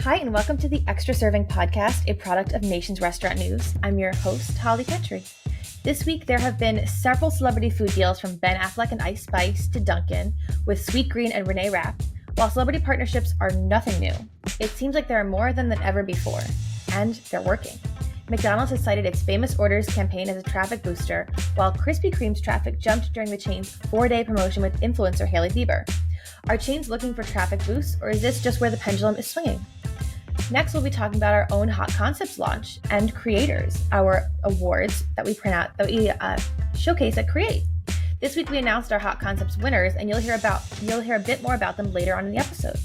Hi, and welcome to the Extra Serving Podcast, a product of Nation's Restaurant News. I'm your host, Holly Petre. This week, there have been several celebrity food deals from Ben Affleck and Ice Spice to Dunkin, with Sweetgreen and Reneé Rapp. While celebrity partnerships are nothing new, it seems like there are more than ever before, and they're working. McDonald's has cited its Famous Orders campaign as a traffic booster, while Krispy Kreme's traffic jumped during the chain's 4-day promotion with influencer Hailey Bieber. Are chains looking for traffic boosts, or is this just where the pendulum is swinging? Next, we'll be talking about our own Hot Concepts launch and Creators, our awards that we showcase at Create. This week, we announced our Hot Concepts winners, and you'll hear a bit more about them later on in the episode.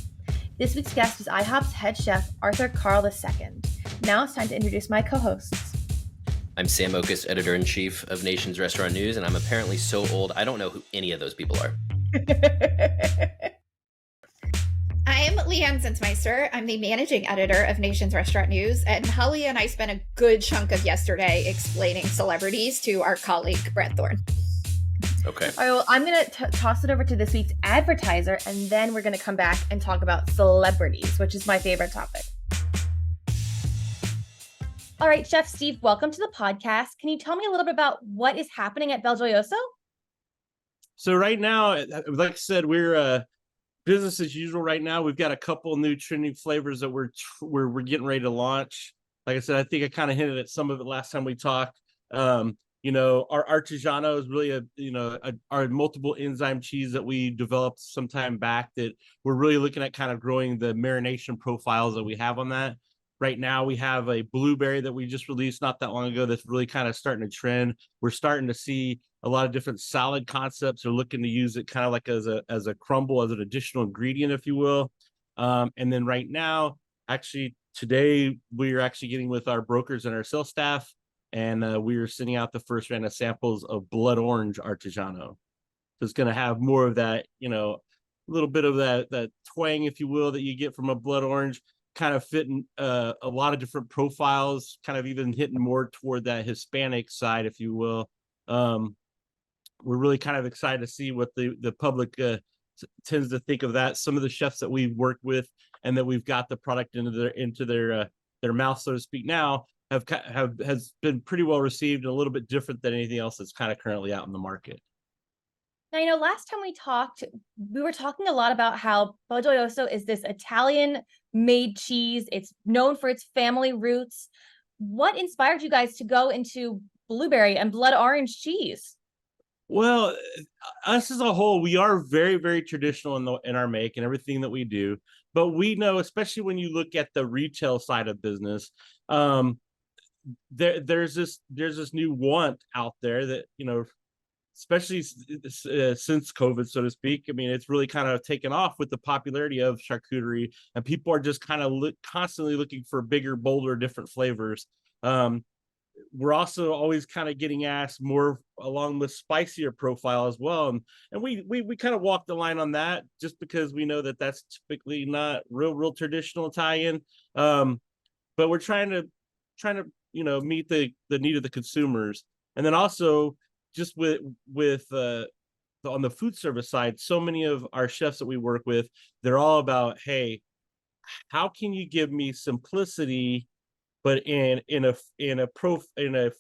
This week's guest is IHOP's head chef, Arthur Carl II. Now it's time to introduce my co-hosts. I'm Sam Oches, editor-in-chief of Nation's Restaurant News, and I'm apparently so old I don't know who any of those people are. I'm Leigh Zinsmeister. I'm the managing editor of Nation's Restaurant News, and Holly and I spent a good chunk of yesterday explaining celebrities to our colleague, Brett Thorne. Okay. All right, well, I'm going to toss it over to this week's advertiser, and then we're going to come back and talk about celebrities, which is my favorite topic. All right, Chef Steve, welcome to the podcast. Can you tell me a little bit about what is happening at Belgioioso? So right now, like I said, we're business as usual right now. We've got a couple new trending flavors that we're getting ready to launch. Like I said, I think I kind of hinted at some of it last time we talked. Our Artigiano is really our multiple enzyme cheese that we developed some time back that we're really looking at kind of growing the marination profiles that we have on that. Right now, we have a blueberry that we just released not that long ago that's really kind of starting to trend. We're starting to see a lot of different salad concepts are looking to use it kind of like as a crumble, as an additional ingredient, if you will. And then right now, actually today, we're actually getting with our brokers and our sales staff, and we are sending out the first round of samples of blood orange Artigiano. So it's going to have more of that, a little bit of that twang, if you will, that you get from a blood orange, kind of fitting a lot of different profiles, kind of even hitting more toward that Hispanic side, if you will. We're really kind of excited to see what the public tends to think of that. Some of the chefs that we've worked with and that we've got the product into their mouth, so to speak, now has been pretty well received and a little bit different than anything else that's kind of currently out in the market. Now, last time we talked, we were talking a lot about how Belgioioso is this Italian-made cheese. It's known for its family roots. What inspired you guys to go into blueberry and blood orange cheese? Well, us as a whole, we are very, very traditional in our make and everything that we do. But we know, especially when you look at the retail side of business, there's this new want out there that, especially since COVID, so to speak. I mean, it's really kind of taken off with the popularity of charcuterie, and people are just kind of constantly looking for bigger, bolder, different flavors. We're also always kind of getting asked more along with spicier profile as well. And we kind of walk the line on that just because we know that that's typically not real traditional Italian. But we're trying to, meet the need of the consumers. And then also just with on the food service side, so many of our chefs that we work with, they're all about, hey, how can you give me simplicity, but in a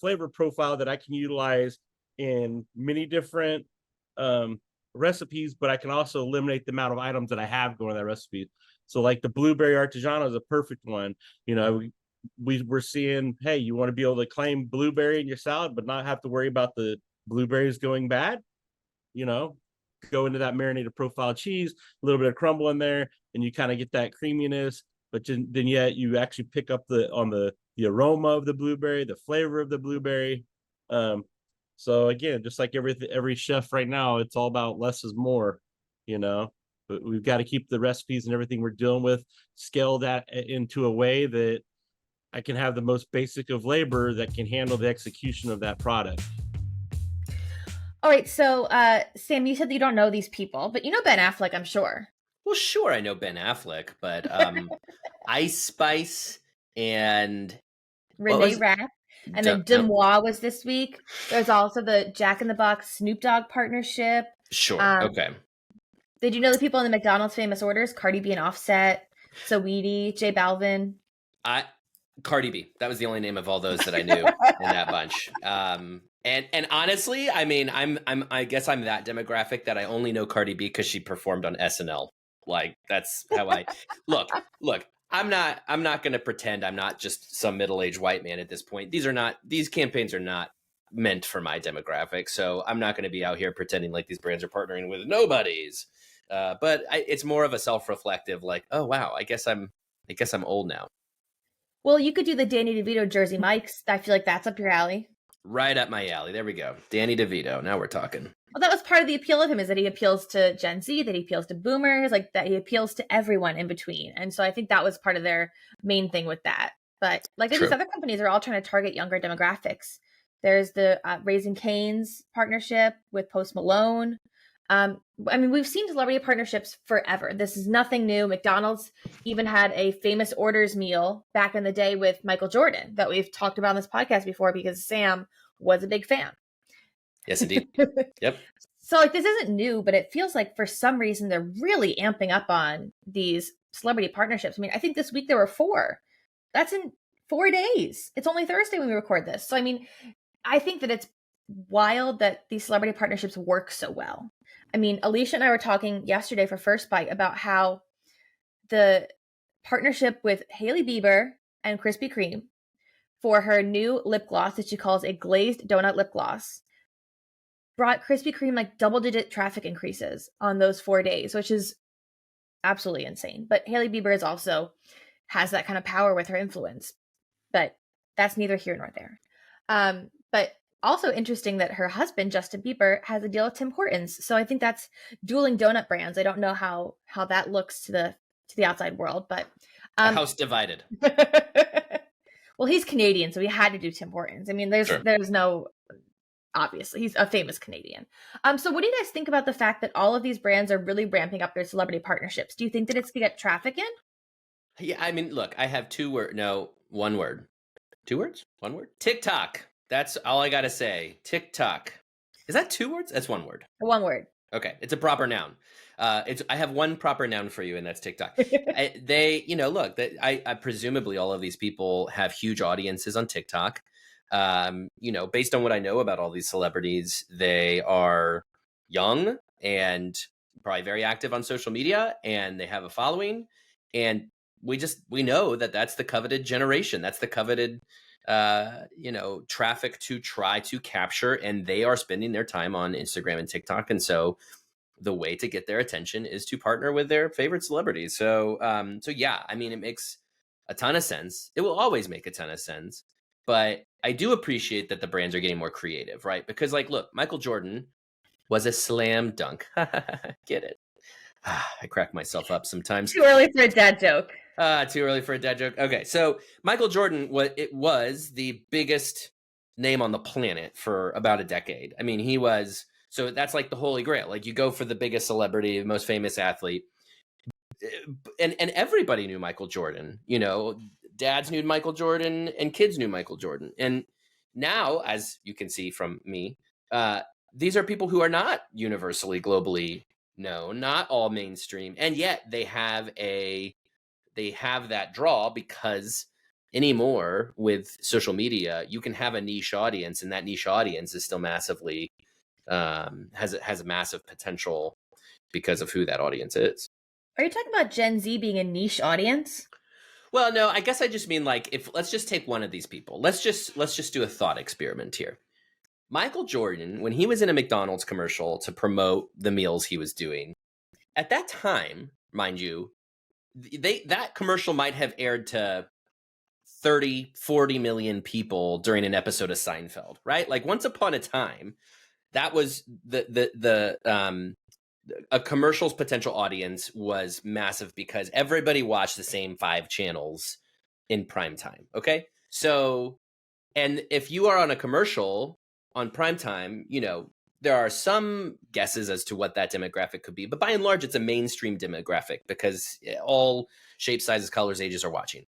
flavor profile that I can utilize in many different recipes, but I can also eliminate the amount of items that I have going in that recipe. So like the blueberry Artigiano is a perfect one. We're seeing, hey, you want to be able to claim blueberry in your salad, but not have to worry about the blueberries going bad. Go into that marinated profile cheese, a little bit of crumble in there, and you kind of get that creaminess. But then yet you actually pick up the aroma of the blueberry, the flavor of the blueberry. So again, just like every chef right now, it's all about less is more, but we've got to keep the recipes and everything we're dealing with, scale that into a way that I can have the most basic of labor that can handle the execution of that product. All right, so Sam, you said that you don't know these people, but you know Ben Affleck, I'm sure. Well, sure, I know Ben Affleck, but Ice Spice and Reneé Rapp, and then Demois was this week. There's also the Jack in the Box Snoop Dogg partnership. Sure, okay. Did you know the people in the McDonald's Famous Orders, Cardi B and Offset? Saweetie, J Balvin. Cardi B. That was the only name of all those that I knew in that bunch. And honestly, I mean, I guess I'm that demographic that I only know Cardi B because she performed on SNL. Like that's how I look. I'm not going to pretend I'm not just some middle-aged white man at this point. These campaigns are not meant for my demographic. So I'm not going to be out here pretending like these brands are partnering with nobodies. But it's more of a self-reflective, like, oh wow, I guess I'm old now. Well, you could do the Danny DeVito Jersey Mike's. I feel like that's up your alley. Right up my alley. There we go. Danny DeVito. Now we're talking. Well, that was part of the appeal of him, is that he appeals to Gen Z, that he appeals to boomers, like that he appeals to everyone in between. And so I think that was part of their main thing with that. But like these other companies are all trying to target younger demographics. There's the Raising Cane's partnership with Post Malone. I mean, we've seen celebrity partnerships forever. This is nothing new. McDonald's even had a famous orders meal back in the day with Michael Jordan that we've talked about on this podcast before because Sam was a big fan. Yes, indeed. Yep. So like this isn't new, but it feels like for some reason they're really amping up on these celebrity partnerships. I mean, I think this week there were 4. That's in 4 days. It's only Thursday when we record this. So I mean, I think that it's wild that these celebrity partnerships work so well. I mean, Alicia and I were talking yesterday for First Bite about how the partnership with Hailey Bieber and Krispy Kreme for her new lip gloss that she calls a glazed donut lip gloss brought Krispy Kreme like double-digit traffic increases on those 4 days, which is absolutely insane. But Hailey Bieber is also has that kind of power with her influence. But that's neither here nor there. But also interesting that her husband, Justin Bieber, has a deal with Tim Hortons. So I think that's dueling donut brands. I don't know how that looks to the outside world, but a house divided. Well, he's Canadian, so he had to do Tim Hortons. I mean, there's no, obviously he's a famous Canadian. So what do you guys think about the fact that all of these brands are really ramping up their celebrity partnerships? Do you think that it's gonna get traffic in? Yeah, I mean, look, I have 2 words. No, 1 word. 2 words? 1 word? TikTok. That's all I gotta say. TikTok. Is that 2 words? That's 1 word. 1 word. Okay, it's a proper noun. I have one proper noun for you, and that's TikTok. I presumably all of these people have huge audiences on TikTok. Based on what I know about all these celebrities, they are young and probably very active on social media, and they have a following. And we know that that's the coveted generation. That's the coveted traffic to try to capture, and they are spending their time on Instagram and TikTok. And so the way to get their attention is to partner with their favorite celebrities. So yeah, I mean, it makes a ton of sense. It will always make a ton of sense, but I do appreciate that the brands are getting more creative, right? Because like, look, Michael Jordan was a slam dunk. Get it? I crack myself up sometimes. Too early for a dad joke. Too early for a dad joke. Okay, so Michael Jordan was the biggest name on the planet for about a decade. I mean, so that's like the holy grail. Like you go for the biggest celebrity, the most famous athlete, and everybody knew Michael Jordan. Dads knew Michael Jordan and kids knew Michael Jordan. And now, as you can see from me, these are people who are not universally globally known, not all mainstream, and yet they have that draw because anymore with social media, you can have a niche audience, and that niche audience is still massively has a massive potential because of who that audience is. Are you talking about Gen Z being a niche audience? Well, no, I guess I just mean like let's just take one of these people. Let's just do a thought experiment here. Michael Jordan, when he was in a McDonald's commercial to promote the meals he was doing, at that time, mind you, that commercial might have aired to 30, 40 million people during an episode of Seinfeld, right? Like once upon a time, that was a commercial's potential audience was massive because everybody watched the same 5 channels in prime time. Okay. So, and if you are on a commercial on prime time, there are some guesses as to what that demographic could be, but by and large, it's a mainstream demographic because all shapes, sizes, colors, ages are watching.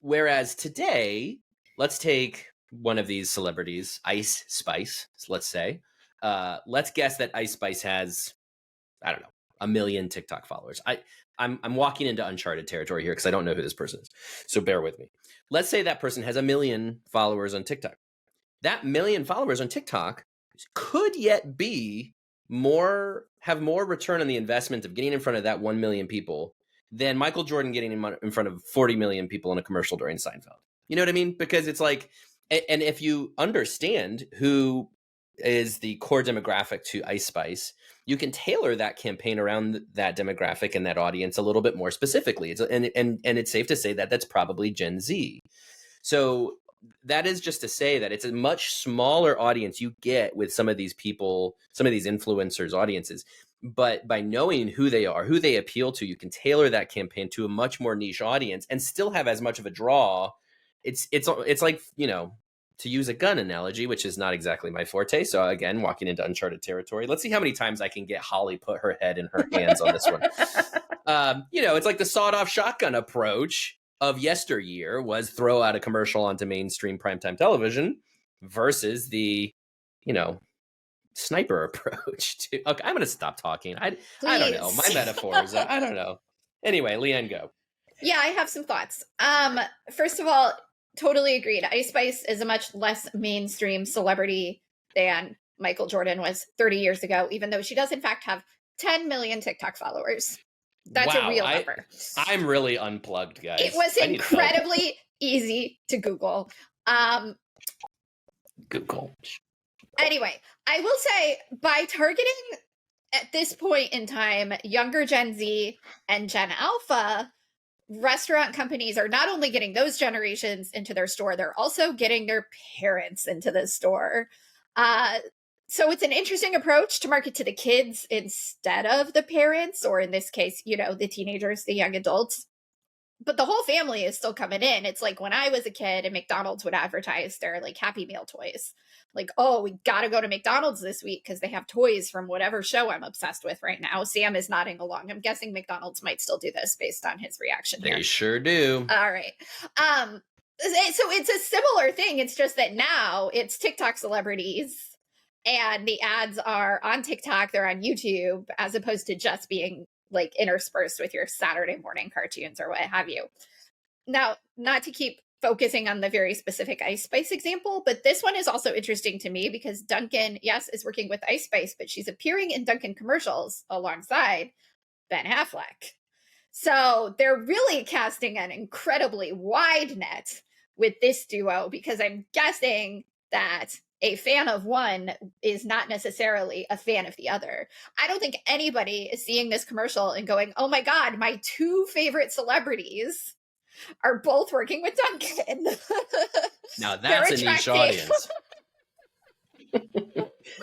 Whereas today, let's take one of these celebrities, Ice Spice, let's say. Let's guess that Ice Spice has, I don't know, 1 million TikTok followers. I'm walking into uncharted territory here because I don't know who this person is. So bear with me. Let's say that person has 1 million followers on TikTok. That 1 million followers on TikTok could yet be have more return on the investment of getting in front of that 1 million people than Michael Jordan getting in front of 40 million people in a commercial during Seinfeld. You know what I mean? Because it's like, and if you understand who is the core demographic to Ice Spice, you can tailor that campaign around that demographic and that audience a little bit more specifically. And it's safe to say that that's probably Gen Z. So that is just to say that it's a much smaller audience you get with some of these people, some of these influencers' audiences. But by knowing who they are, who they appeal to, you can tailor that campaign to a much more niche audience and still have as much of a draw. It's like, you know, to use a gun analogy, which is not exactly my forte. So again, walking into uncharted territory. Let's see how many times I can get Holly put her head in her hands on this one. You know, it's like the sawed-off shotgun approach of yesteryear was throw out a commercial onto mainstream primetime television versus the, you know, sniper approach to. Okay, I'm going to stop talking. I don't know. My metaphors. I don't know. Anyway, Leanne, go. Yeah, I have some thoughts. First of all, totally agreed. Ice Spice is a much less mainstream celebrity than Michael Jordan was 30 years ago, even though she does in fact have 10 million TikTok followers. That's a real number. I'm really unplugged, guys. It was incredibly easy to Google. Google. Anyway, I will say by targeting at this point in time, younger Gen Z and Gen Alpha, restaurant companies are not only getting those generations into their store, they're also getting their parents into the store. So it's an interesting approach to market to the kids instead of the parents, or in this case, you know, the teenagers, the young adults. But the whole family is still coming in. It's like when I was a kid and McDonald's would advertise their like Happy Meal toys. Like, oh, we got to go to McDonald's this week because they have toys from whatever show I'm obsessed with right now. Sam is nodding along. I'm guessing McDonald's might still do this based on his reaction here. They sure do. All right. So it's a similar thing. It's just that now it's TikTok celebrities and the ads are on TikTok, they're on YouTube, as opposed to just being like interspersed with your Saturday morning cartoons or what have you. Now, not to keep focusing on the very specific Ice Spice example, but this one is also interesting to me because Dunkin, yes, is working with Ice Spice, but she's appearing in Dunkin commercials alongside Ben Affleck. So they're really casting an incredibly wide net with this duo because I'm guessing that a fan of one is not necessarily a fan of the other. I don't think anybody is seeing this commercial and going, oh my God, my two favorite celebrities are both working with Dunkin. Now that's a niche audience.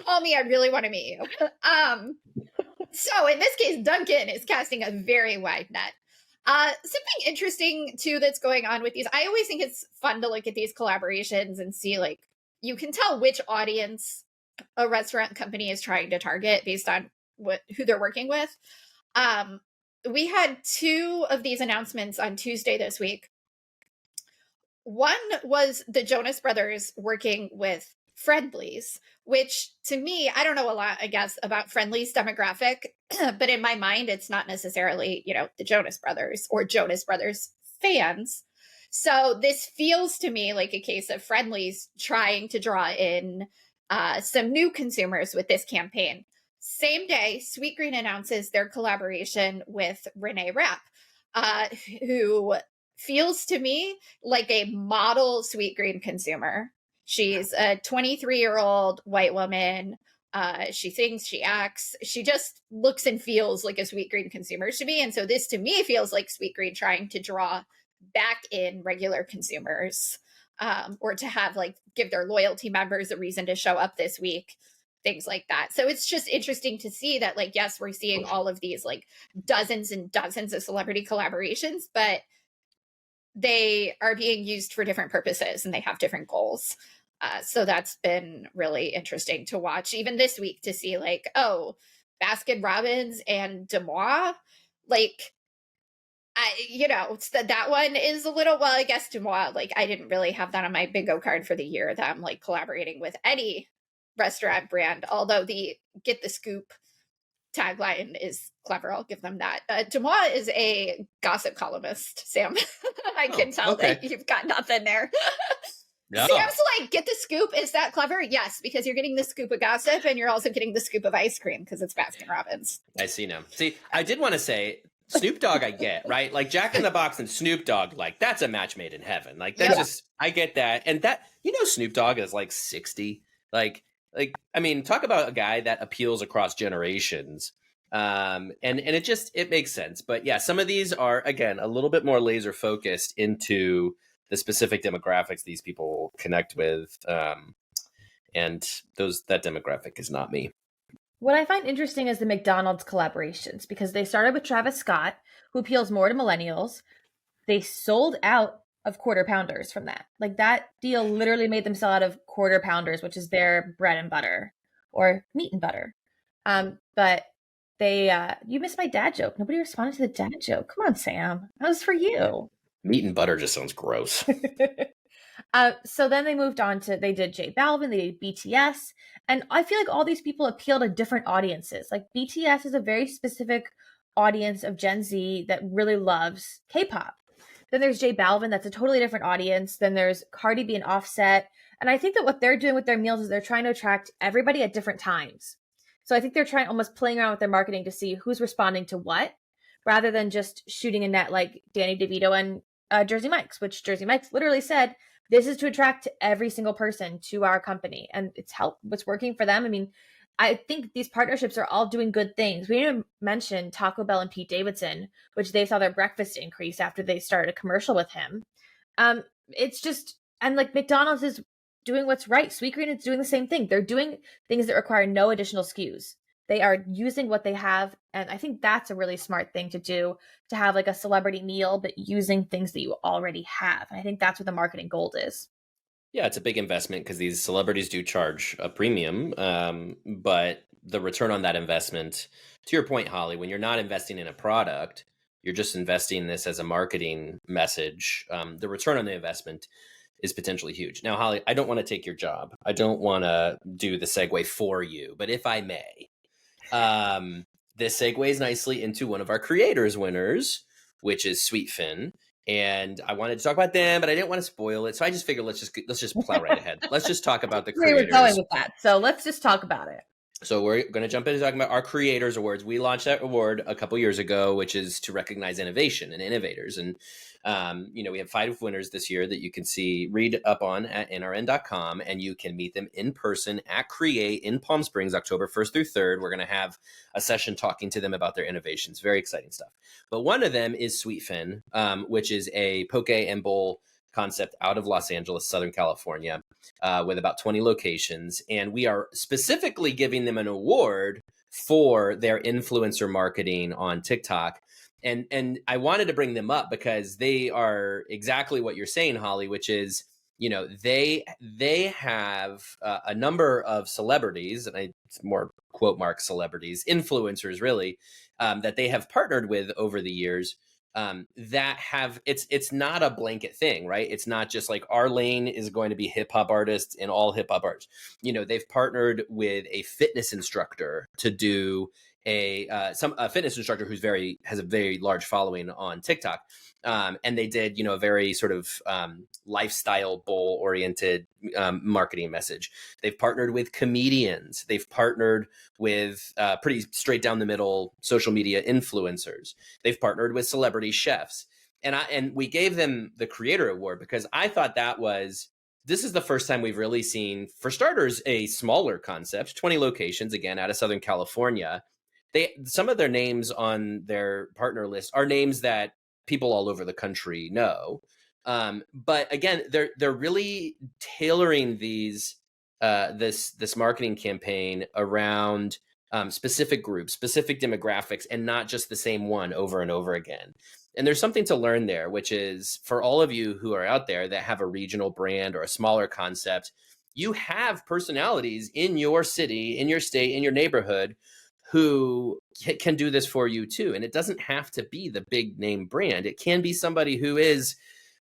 Call me, I really want to meet you. So in this case, Dunkin is casting a very wide net. Something interesting too that's going on with these, I always think it's fun to look at these collaborations and see like, you can tell which audience a restaurant company is trying to target based on who they're working with. We had two of these announcements on Tuesday this week. One was the Jonas Brothers working with Friendly's, which to me, I don't know a lot, I guess, about Friendly's demographic, but in my mind, it's not necessarily, you know, the Jonas Brothers or Jonas Brothers fans. So this feels to me like a case of Friendly's trying to draw in some new consumers with this campaign. Same day, Sweetgreen announces their collaboration with Reneé Rapp, who feels to me like a model Sweetgreen consumer. She's a 23-year-old white woman. She sings, she acts, she just looks and feels like a Sweetgreen consumer to me. And so this to me feels like Sweetgreen trying to draw back in regular consumers, or to have like give their loyalty members a reason to show up this week, things like that. So it's just interesting to see that, like, yes, we're seeing all of these like dozens and dozens of celebrity collaborations, but they are being used for different purposes and they have different goals. So that's been really interesting to watch even this week to see like, oh, Baskin Robbins and Demois, like, that one is a little, well, I guess Demois, like, I didn't really have that on my bingo card for the year that I'm like collaborating with any restaurant brand, although the Get the Scoop tagline is clever. I'll give them that. Demois is a gossip columnist, Sam. I can tell that you've got nothing there. No. Sam's like, get the scoop. Is that clever? Yes, because you're getting the scoop of gossip and you're also getting the scoop of ice cream because it's Baskin Robbins. I see now. See, I did want to say Snoop Dogg, I get, right? Like Jack in the Box and Snoop Dogg, like that's a match made in heaven. Like that's just, I get that. And that, Snoop Dogg is like 60. Like, I mean, talk about a guy that appeals across generations. And it makes sense. But yeah, some of these are, again, a little bit more laser focused into the specific demographics these people connect with. And that demographic is not me. What I find interesting is the McDonald's collaborations, because they started with Travis Scott, who appeals more to millennials. They sold out of quarter pounders from that. Like that deal literally made them sell out of quarter pounders, which is their bread and butter or meat and butter. But they, you missed my dad joke. Nobody responded to the dad joke. Come on, Sam. That was for you. Meat and butter just sounds gross. So then they moved on to, they did J Balvin, they did BTS. And I feel like all these people appeal to different audiences. Like BTS is a very specific audience of Gen Z that really loves K-pop. Then there's J Balvin, that's a totally different audience. Then there's Cardi B and Offset. And I think that what they're doing with their meals is they're trying to attract everybody at different times. So I think they're trying, almost playing around with their marketing to see who's responding to what, rather than just shooting a net like Danny DeVito and Jersey Mike's, which Jersey Mike's literally said, this is to attract every single person to our company. And it's working for them. I mean, I think these partnerships are all doing good things. We didn't mention Taco Bell and Pete Davidson, which they saw their breakfast increase after they started a commercial with him. It's just, and like McDonald's is doing what's right. Sweetgreen is doing the same thing. They're doing things that require no additional SKUs. They are using what they have. And I think that's a really smart thing to do, to have like a celebrity meal, but using things that you already have. And I think that's what the marketing gold is. Yeah, it's a big investment because these celebrities do charge a premium. But the return on that investment, to your point, Holly, when you're not investing in a product, you're just investing in this as a marketing message. The return on the investment is potentially huge. Now, Holly, I don't want to take your job. I don't want to do the segue for you, but if I may, this segues nicely into one of our creators winners, which is Sweetfin. And I wanted to talk about them, but I didn't want to spoil it. So I just figured let's just plow right ahead. Let's just talk about the creators. We were going with that. So let's just talk about it. So we're going to jump into talking about our Creators Awards. We launched that award a couple years ago, which is to recognize innovation and innovators. And, we have 5 winners this year that you can read up on at NRN.com, and you can meet them in person at Create in Palm Springs, October 1st through 3rd. We're going to have a session talking to them about their innovations. Very exciting stuff. But one of them is Sweetfin, which is a poke and bowl concept out of Los Angeles, Southern California, with about 20 locations. And we are specifically giving them an award for their influencer marketing on TikTok. And I wanted to bring them up because they are exactly what you're saying, Holly, which is, they have a number of celebrities, and it's more quote mark celebrities, influencers really, that they have partnered with over the years. That have, it's not a blanket thing, right? It's not just like our lane is going to be hip hop artists and all hip hop artists. They've partnered with a fitness instructor to do a fitness instructor who's has a very large following on TikTok. And they did, a very sort of lifestyle bowl oriented marketing message. They've partnered with comedians. They've partnered with pretty straight down the middle social media influencers. They've partnered with celebrity chefs. And we gave them the Creator Award because I thought this is the first time we've really seen, for starters, a smaller concept, 20 locations, again, out of Southern California. Some of their names on their partner list are names that people all over the country know. But again, they're really tailoring this marketing campaign around specific groups, specific demographics, and not just the same one over and over again. And there's something to learn there, which is for all of you who are out there that have a regional brand or a smaller concept, you have personalities in your city, in your state, in your neighborhood who can do this for you too. And it doesn't have to be the big name brand. It can be somebody who is,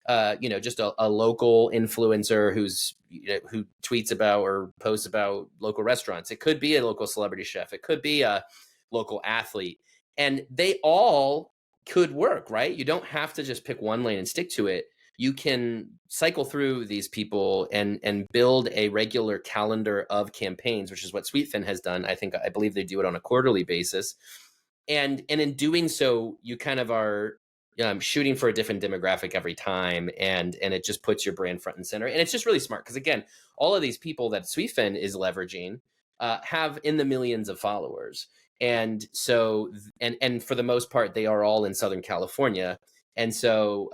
just a local influencer who tweets about or posts about local restaurants. It could be a local celebrity chef. It could be a local athlete. And they all could work, right? You don't have to just pick one lane and stick to it. You can cycle through these people and build a regular calendar of campaigns, which is what Sweetfin has done. I believe they do it on a quarterly basis. And in doing so, you kind of are shooting for a different demographic every time, and it just puts your brand front and center. And it's just really smart because, again, all of these people that Sweetfin is leveraging have in the millions of followers. And so, and for the most part, they are all in Southern California. And so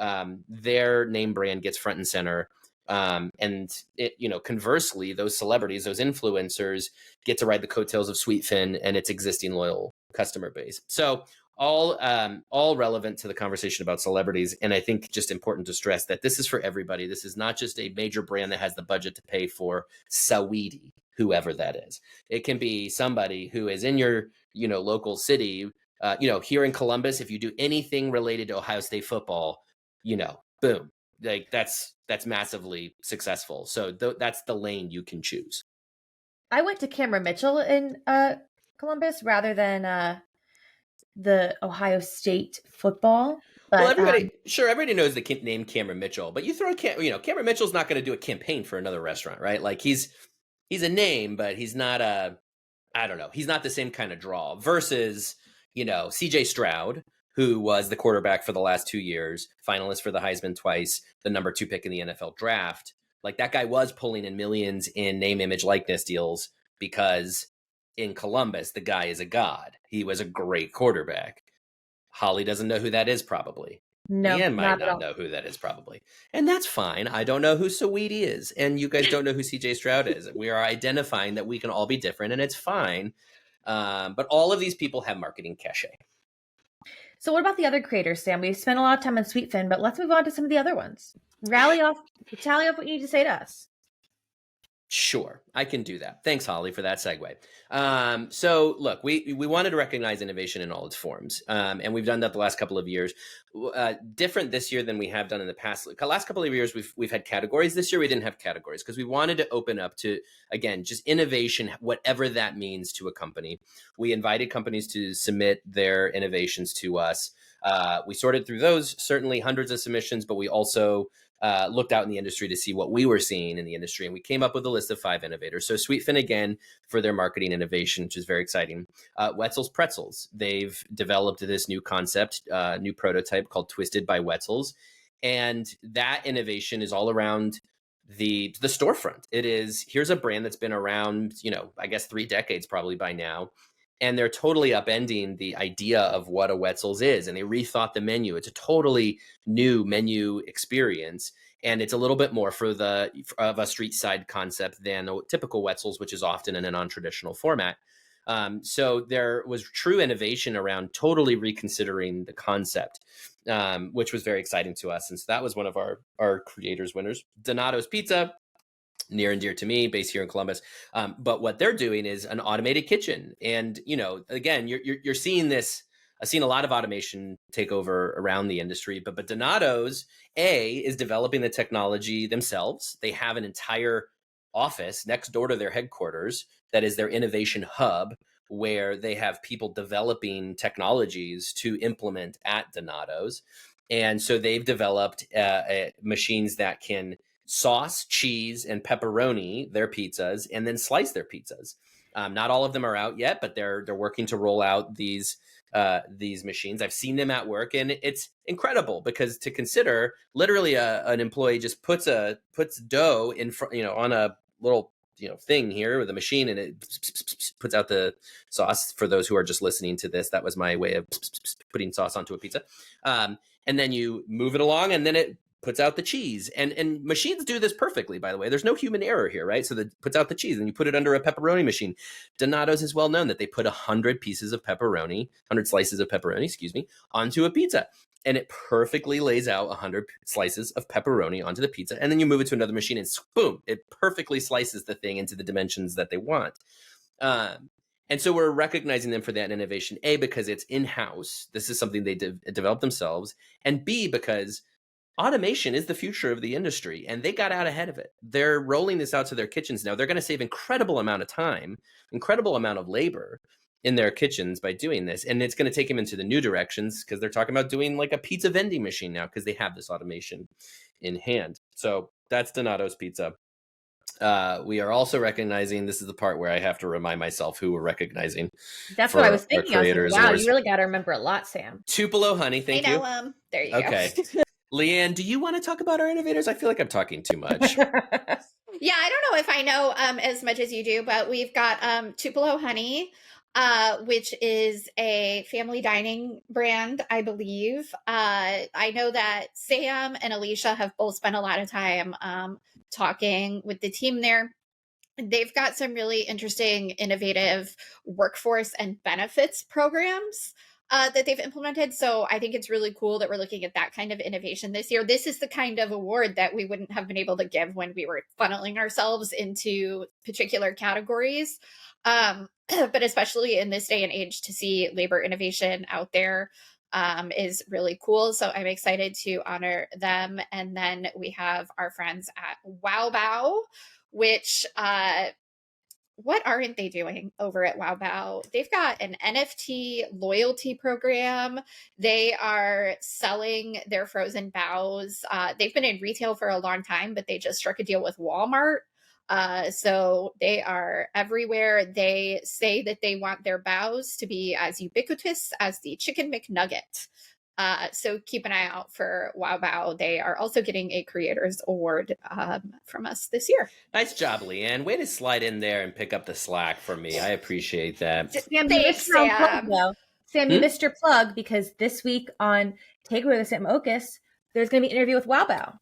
their name brand gets front and center. And it, conversely, those celebrities, those influencers get to ride the coattails of Sweetfin and its existing loyal customer base. So all relevant to the conversation about celebrities. And I think just important to stress that this is for everybody. This is not just a major brand that has the budget to pay for Saweetie, whoever that is. It can be somebody who is in your, local city, here in Columbus. If you do anything related to Ohio State football, boom, like that's massively successful. So that's the lane you can choose. I went to Cameron Mitchell in Columbus rather than the Ohio State football. But, well, everybody knows the name Cameron Mitchell, but you throw Cameron Mitchell's not going to do a campaign for another restaurant, right? Like he's a name, but he's not he's not the same kind of draw versus, CJ Stroud, who was the quarterback for the last 2 years, finalist for the Heisman twice, the number 2 pick in the NFL draft. Like that guy was pulling in millions in name, image, likeness deals because in Columbus, the guy is a god. He was a great quarterback. Holly doesn't know who that is probably. No, Ian might not know who that is probably. And that's fine. I don't know who Saweetie is. And you guys don't know who CJ Stroud is. We are identifying that we can all be different and it's fine. But all of these people have marketing cachet. So what about the other creators, Sam? We've spent a lot of time on Sweetfin, but let's move on to some of the other ones. Tally off what you need to say to us. Sure, I can do that. Thanks, Holly, for that segue. So look, we wanted to recognize innovation in all its forms. And we've done that the last couple of years. Different this year than we have done in the past. The last couple of years, we've had categories. This year, we didn't have categories because we wanted to open up to, again, just innovation, whatever that means to a company. We invited companies to submit their innovations to us. We sorted through those, certainly hundreds of submissions, but we also looked out in the industry to see what we were seeing in the industry. And we came up with a list of 5 innovators. So Sweetfin, again, for their marketing innovation, which is very exciting. Wetzel's Pretzels. They've developed this new concept, new prototype called Twisted by Wetzel's. And that innovation is all around the storefront. It is, here's a brand that's been around, I guess 3 decades probably by now. And they're totally upending the idea of what a Wetzel's is. And they rethought the menu. It's a totally new menu experience. And it's a little bit more of a street side concept than a typical Wetzel's, which is often in a non-traditional format. So there was true innovation around totally reconsidering the concept, which was very exciting to us. And so that was one of our creators winners. Donato's Pizza, near and dear to me, based here in Columbus. But what they're doing is an automated kitchen. And, again, you're seeing this. I've seen a lot of automation take over around the industry, but Donato's is developing the technology themselves. They have an entire office next door to their headquarters that is their innovation hub, where they have people developing technologies to implement at Donato's. And so they've developed machines that can sauce, cheese, and pepperoni their pizzas, and then slice their pizzas. Not all of them are out yet, but they're working to roll out these machines. I've seen them at work, and it's incredible because to consider, literally, an employee just puts dough in front, on a little thing here with a machine, and it puts out the sauce. For those who are just listening to this, that was my way of putting sauce onto a pizza. And then you move it along, and then it puts out the cheese. And machines do this perfectly, by the way. There's no human error here, right? So that puts out the cheese, and you put it under a pepperoni machine. Donato's is well known that they put 100 slices of pepperoni, onto a pizza. And it perfectly lays out 100 slices of pepperoni onto the pizza. And then you move it to another machine, and boom, it perfectly slices the thing into the dimensions that they want. And so we're recognizing them for that innovation, A, because it's in-house. This is something they developed themselves. And B, because automation is the future of the industry, and they got out ahead of it. They're rolling this out to their kitchens now. They're going to save incredible amount of time, incredible amount of labor. in their kitchens by doing this. And it's going to take them into the new directions because they're talking about doing like a pizza vending machine now because they have this automation in hand. So that's Donato's Pizza. We are also recognizing, this is the part where I have to remind myself who we're recognizing. That's what I was thinking. I was like, wow, awards. you really got to remember a lot, Sam. Tupelo Honey, thank you. There you Okay. go. Leanne, do you want to talk about our innovators? I feel like I'm talking too much. Yeah, I don't know if I know as much as you do, but we've got Tupelo Honey, which is a family dining brand, I believe. I know that Sam and Alicia have both spent a lot of time talking with the team there. They've got some really interesting, innovative workforce and benefits programs that they've implemented. So I think it's really cool that we're looking at that kind of innovation this year. This is the kind of award that we wouldn't have been able to give when we were funneling ourselves into particular categories. But especially in this day and age, to see labor innovation out there is really cool. So I'm excited to honor them. And then we have our friends at Wow Bao, which what aren't they doing over at Wow Bao? They've got an NFT loyalty program. They are selling their frozen baos. They've been in retail for a long time, but they just struck a deal with Walmart. So they are everywhere. They say that they want their baos to be as ubiquitous as the Chicken McNugget. So keep an eye out for Wow Bao. They are also getting a Creators Award from us this year. Nice job, Leanne. Way to slide in there and pick up the slack for me. I appreciate that. Sam, Sam, you missed your plug because this week on Takeaway with Sam Oches, there's going to be an interview with Wow Bao.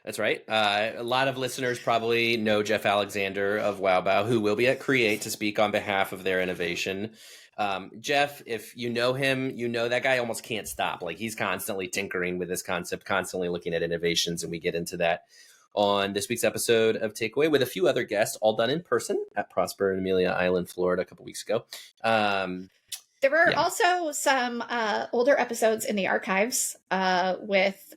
That's right. A lot of listeners probably know Jeff Alexander of Wow Bao, who will be at Create to speak on behalf of their innovation. Jeff, if you know him, you know that guy almost can't stop. Like he's constantly tinkering with this concept, constantly looking at innovations. And we get into that on this week's episode of Takeaway with a few other guests, all done in person at Prosper and Amelia Island, Florida, a couple weeks ago. There were also some older episodes in the archives with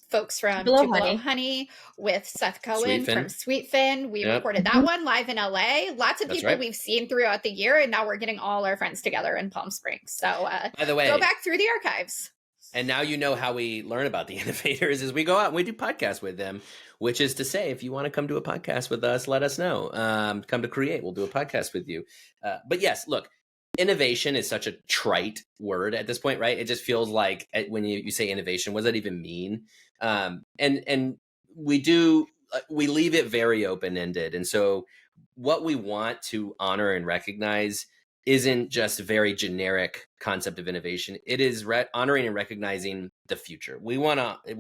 folks from Tupelo Honey with Seth Cohen from Sweetfin. We recorded that one live in LA. Lots of people we've seen throughout the year, and now we're getting all our friends together in Palm Springs. So by the way, go back through the archives. And now you know how we learn about the innovators is we go out and we do podcasts with them, which is to say, if you want to come do a podcast with us, let us know. Come to Create. We'll do a podcast with you. But yes, look, innovation is such a trite word at this point, right? It just feels like when you say innovation, what does that even mean? And we leave it very open-ended. And so what we want to honor and recognize isn't just a very generic concept of innovation. It is honoring and recognizing the future. We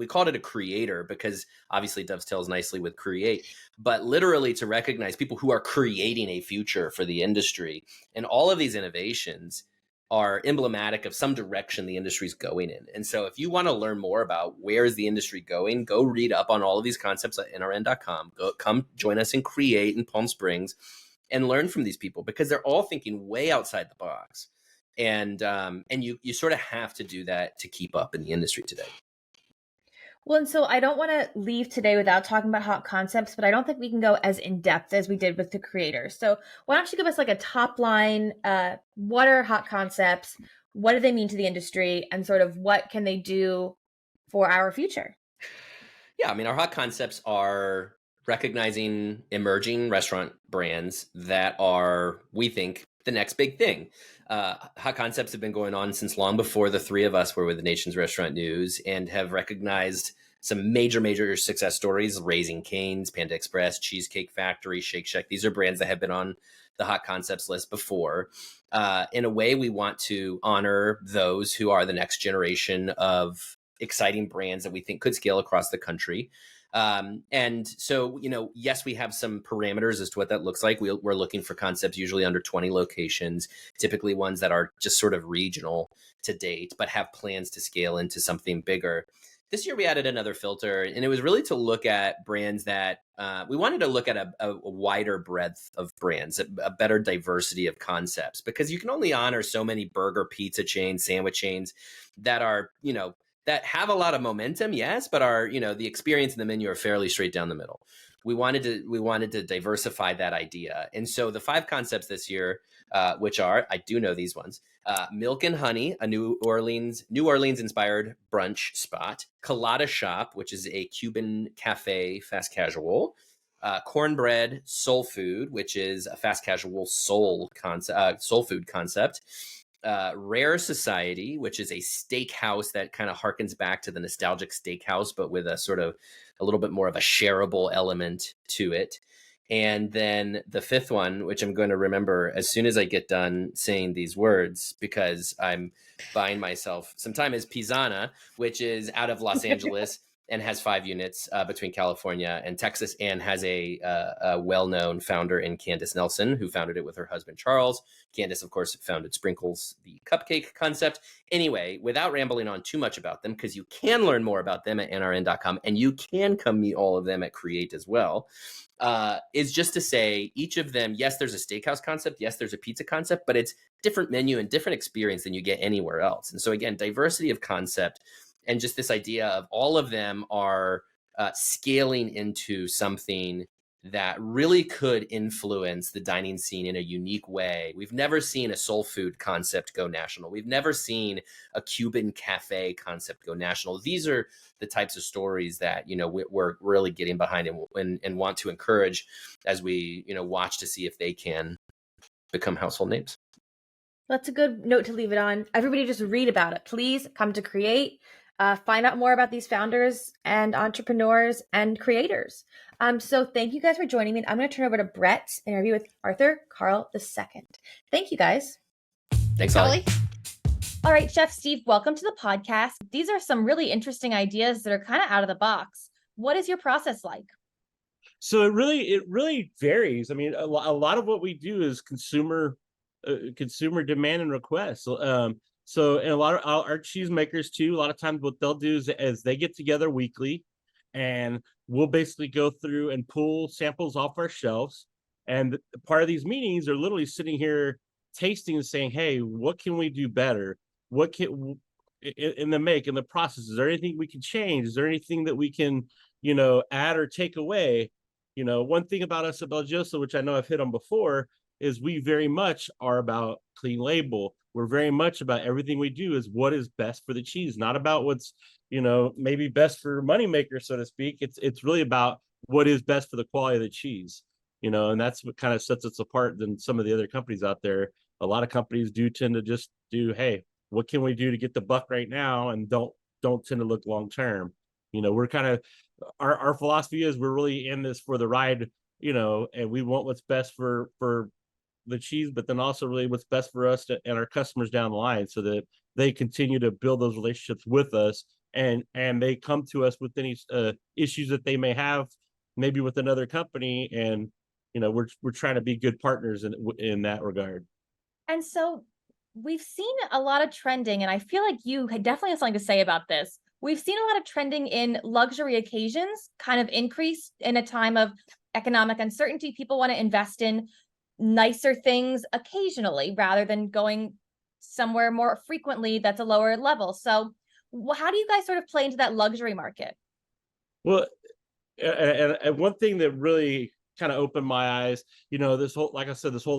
called it a creator because obviously it dovetails nicely with Create, but literally to recognize people who are creating a future for the industry. And all of these innovations are emblematic of some direction the industry is going in. And so if you want to learn more about where is the industry going, go read up on all of these concepts at NRN.com. Come join us in Create in Palm Springs and learn from these people because they're all thinking way outside the box. And you sort of have to do that to keep up in the industry today. Well, and so I don't want to leave today without talking about hot concepts, but I don't think we can go as in depth as we did with the creators. So why don't you give us like a top line, what are hot concepts? What do they mean to the industry? And sort of what can they do for our future? Yeah, I mean, our hot concepts are recognizing emerging restaurant brands that are, we think, the next big thing. Hot concepts have been going on since long before the three of us were with the Nation's Restaurant News and have recognized some major success stories: Raising Cane's, Panda Express, Cheesecake Factory, Shake Shack. These are brands that have been on the hot concepts list before. In a way, we want to honor those who are the next generation of exciting brands that we think could scale across the country. And so, yes, we have some parameters as to what that looks like. We're looking for concepts usually under 20 locations, typically ones that are just sort of regional to date, but have plans to scale into something bigger. This year, we added another filter, and it was really to look at brands that we wanted to look at a wider breadth of brands, a better diversity of concepts, because you can only honor so many burger, pizza chains, sandwich chains that are, that have a lot of momentum, yes, but are, the experience and the menu are fairly straight down the middle. we wanted to diversify that idea. And so the 5 concepts this year, which are, I do know these ones, Milk and Honey, a New Orleans inspired brunch spot, Colada Shop, which is a Cuban cafe fast casual, Cornbread Soul Food, which is a fast casual soul food concept, Rare Society, which is a steakhouse that kind of harkens back to the nostalgic steakhouse, but with a sort of a little bit more of a shareable element to it. And then the 5th one, which I'm going to remember as soon as I get done saying these words, because I'm buying myself some time, is Pisana, which is out of Los Angeles and has 5 units between California and Texas, and has a well-known founder in Candace Nelson, who founded it with her husband, Charles. Candace, of course, founded Sprinkles, the cupcake concept. Anyway, without rambling on too much about them, because you can learn more about them at nrn.com, and you can come meet all of them at Create as well, is just to say each of them, yes, there's a steakhouse concept, yes, there's a pizza concept, but it's different menu and different experience than you get anywhere else. And so again, diversity of concept, and just this idea of all of them are scaling into something that really could influence the dining scene in a unique way. We've never seen a soul food concept go national. We've never seen a Cuban cafe concept go national. These are the types of stories that, you know, we're really getting behind and want to encourage as we, you know, watch to see if they can become household names. That's a good note to leave it on. Everybody just read about it. Please come to Create. Find out more about these founders and entrepreneurs and creators. So thank you guys for joining me. I'm going to turn over to Brett's interview with Arthur Carl II. Thank you guys. Thanks, Holly. All right, Chef Steve, welcome to the podcast. These are some really interesting ideas that are kind of out of the box. What is your process like? So it really varies. I mean, a lot of what we do is consumer demand and request. So and a lot of our cheesemakers too, a lot of times what they'll do is they get together weekly, and we'll basically go through and pull samples off our shelves. And part of these meetings are literally sitting here tasting and saying, hey, what can we do better? What can in the process? Is there anything we can change? Is there anything that we can, you know, add or take away? You know, one thing about us at Belgioso, which I know I've hit on before, is we very much are about clean label. We're very much about everything we do is what is best for the cheese, not about what's, you know, maybe best for moneymaker, so to speak. It's really about what is best for the quality of the cheese, you know, and that's what kind of sets us apart than some of the other companies out there. A lot of companies do tend to just do, hey, what can we do to get the buck right now, and don't tend to look long term. You know, we're kind of our philosophy is we're really in this for the ride, you know, and we want what's best for the cheese, but then also really what's best for us and our customers down the line, so that they continue to build those relationships with us, and they come to us with any issues that they may have, maybe with another company, and you know we're trying to be good partners in that regard. And so we've seen a lot of trending, and I feel like you definitely have something to say about this. We've seen a lot of trending in luxury occasions kind of increase in a time of economic uncertainty. People want to invest in nicer things occasionally rather than going somewhere more frequently that's a lower level. So how do you guys sort of play into that luxury market? Well, and one thing that really kind of opened my eyes, you know, this whole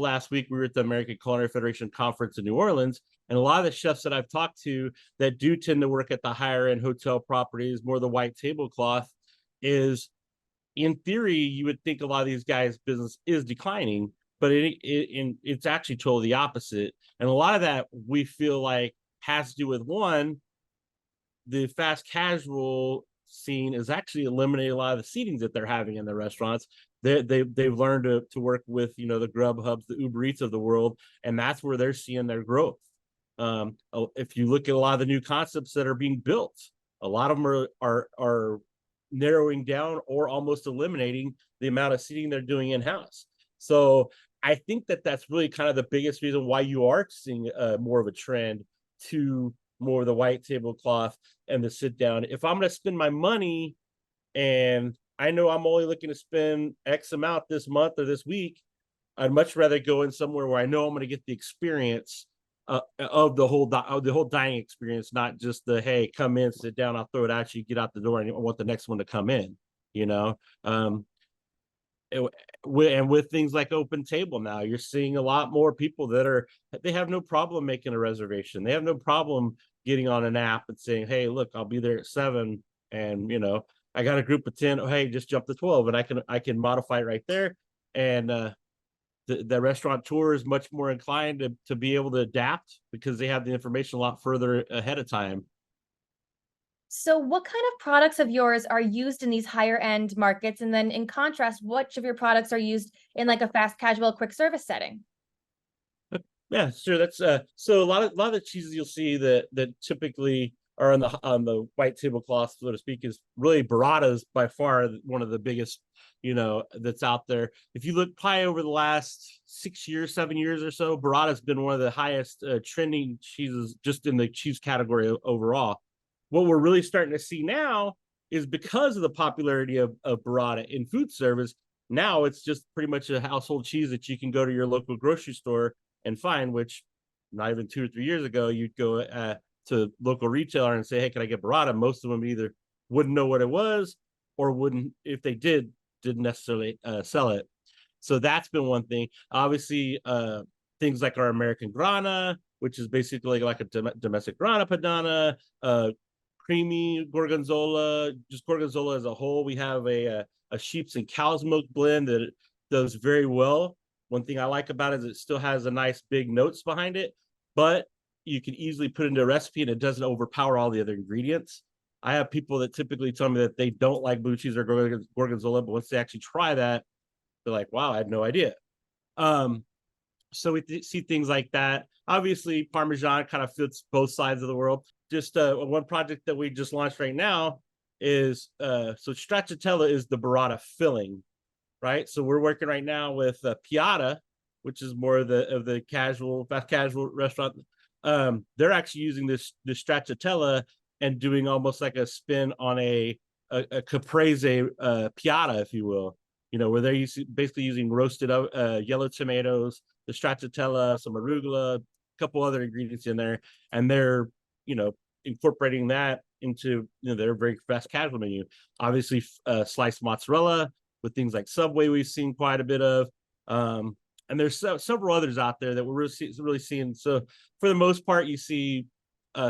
last week we were at the American Culinary Federation conference in New Orleans, and a lot of the chefs that I've talked to that do tend to work at the higher end hotel properties, more the white tablecloth, is in theory you would think a lot of these guys' business is declining, but it's actually totally the opposite. And a lot of that we feel like has to do with, one, the fast casual scene is actually eliminating a lot of the seatings that they're having in their restaurants. They've learned to work with, you know, the Grubhubs, the Uber Eats of the world, and that's where they're seeing their growth. If you look at a lot of the new concepts that are being built, a lot of them are narrowing down or almost eliminating the amount of seating they're doing in-house. So I think that that's really kind of the biggest reason why you are seeing more of a trend to more of the white tablecloth and the sit down. If I'm going to spend my money and I know I'm only looking to spend X amount this month or this week, I'd much rather go in somewhere where I know I'm going to get the experience of the whole dining experience, not just the, hey, come in, sit down, I'll throw it at you, get out the door, and I want the next one to come in, you know? And with things like Open Table now, you're seeing a lot more people they have no problem making a reservation. They have no problem getting on an app and saying, hey, look, I'll be there at 7, and I got a group of 10. Oh, hey, just jump to 12, and I can modify it right there. And the restaurateur is much more inclined to be able to adapt because they have the information a lot further ahead of time. So what kind of products of yours are used in these higher end markets? And then in contrast, which of your products are used in like a fast casual quick service setting? Yeah, sure. That's so a lot of the cheeses you'll see that typically are on the white tablecloth, so to speak, is really burrata's by far one of the biggest, that's out there. If you look probably over the last 6 years, 7 years or so, burrata's been one of the highest trending cheeses just in the cheese category overall. What we're really starting to see now is because of the popularity of burrata in food service, now it's just pretty much a household cheese that you can go to your local grocery store and find, which not even 2 or 3 years ago, you'd go to local retailer and say, hey, can I get burrata? Most of them either wouldn't know what it was or wouldn't, if they didn't necessarily sell it. So that's been one thing. Obviously, things like our American Grana, which is basically like a domestic Grana Padana, creamy Gorgonzola, just Gorgonzola as a whole. We have a sheep's and cow's milk blend that does very well. One thing I like about it is it still has a nice big notes behind it, but you can easily put it into a recipe and it doesn't overpower all the other ingredients. I have people that typically tell me that they don't like blue cheese or Gorgonzola, but once they actually try that, they're like, wow, I had no idea. So we see things like that. Obviously, Parmesan kind of fits both sides of the world. Just one project that we just launched right now is so stracciatella is the burrata filling, right? So we're working right now with Piata, which is more of the fast casual restaurant. They're actually using this stracciatella and doing almost like a spin on a caprese Piata, if you will. Where they're basically using roasted yellow tomatoes, the stracciatella, some arugula, a couple other ingredients in there, and they're incorporating that into their very fast casual menu. Obviously, sliced mozzarella with things like Subway we've seen quite a bit of, and there's several others out there that we're really seeing. So for the most part, you see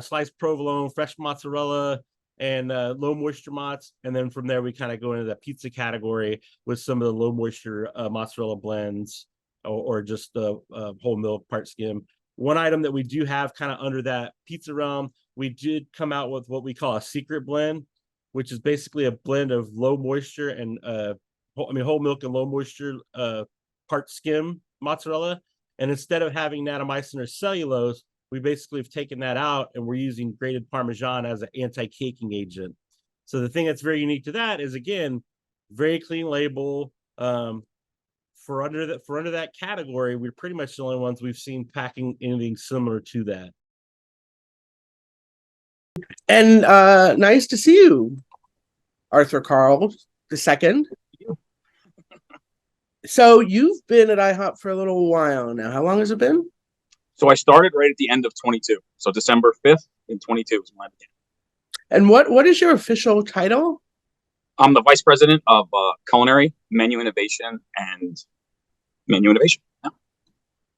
sliced provolone, fresh mozzarella, and low moisture mozz, and then from there we kind of go into the pizza category with some of the low moisture mozzarella blends or just whole milk part skim. One item that we do have kind of under that pizza realm, we did come out with what we call a secret blend, which is basically a blend of low moisture and whole milk and low moisture part skim mozzarella. And instead of having natomycin or cellulose, we basically have taken that out and we're using grated Parmesan as an anti-caking agent. So the thing that's very unique to that is, again, very clean label. For under that category, we're pretty much the only ones we've seen packing anything similar to that. And nice to see you, Arthur Carl II. So you've been at IHOP for a little while now. How long has it been? So I started right at the end of 22. So December 5th in 22 is when I began. And what is your official title? I'm the vice president of culinary, menu innovation, and menu innovation. Yeah.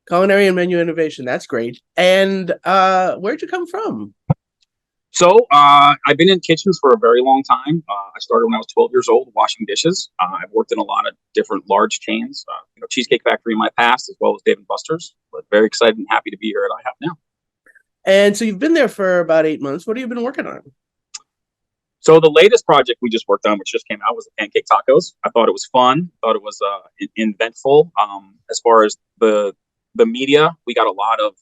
Culinary and menu innovation. That's great. And where'd you come from? So I've been in kitchens for a very long time. I started when I was 12 years old washing dishes. I've worked in a lot of different large chains, Cheesecake Factory in my past, as well as Dave & Buster's. But very excited and happy to be here at IHOP now. And so you've been there for about 8 months. What have you been working on? So the latest project we just worked on, which just came out, was the pancake tacos. I thought it was fun. Thought it was inventful. As far as the media, we got a lot of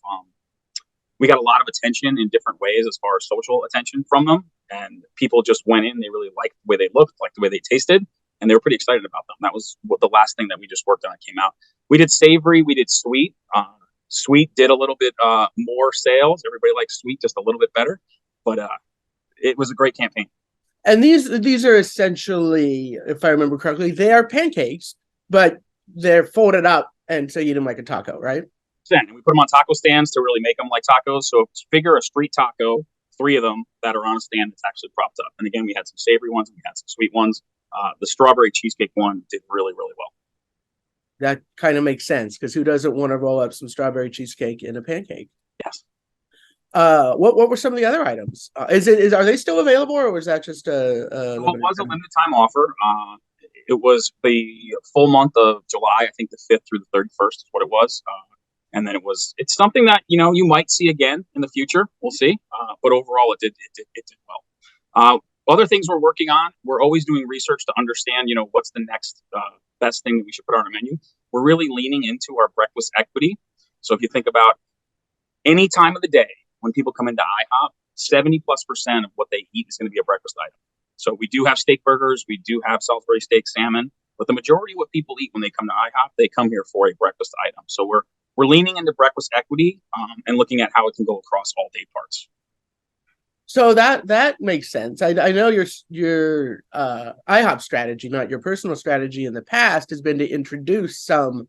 attention in different ways as far as social attention from them. And people just went in. They really liked the way they looked, liked the way they tasted, and they were pretty excited about them. That was the last thing that we just worked on came out. We did savory. We did sweet. Sweet did a little bit more sales. Everybody likes sweet just a little bit better. But it was a great campaign. And these are essentially, if I remember correctly, they are pancakes, but they're folded up, and so you eat them like a taco, right? And we put them on taco stands to really make them like tacos. So if you figure a street taco, 3 of them that are on a stand that's actually propped up. And again, we had some savory ones and we had some sweet ones. The strawberry cheesecake one did really, really well. That kind of makes sense because who doesn't want to roll up some strawberry cheesecake in a pancake? Yes. What were some of the other items? Are they still available, or was that just a So it limited was a time? limited time offer. It was the full month of July, I think the 5th through the 31st is what it was. And then it's something that, you might see again in the future. We'll see. But overall, it did well. Other things we're working on, we're always doing research to understand, what's the next best thing that we should put on our menu. We're really leaning into our breakfast equity. So if you think about any time of the day when people come into IHOP, 70+% of what they eat is going to be a breakfast item. So we do have steak burgers, we do have Salisbury steak salmon, but the majority of what people eat when they come to IHOP, they come here for a breakfast item. So we're leaning into breakfast equity and looking at how it can go across all day parts. So that makes sense. I know your IHOP strategy, not your personal strategy in the past, has been to introduce some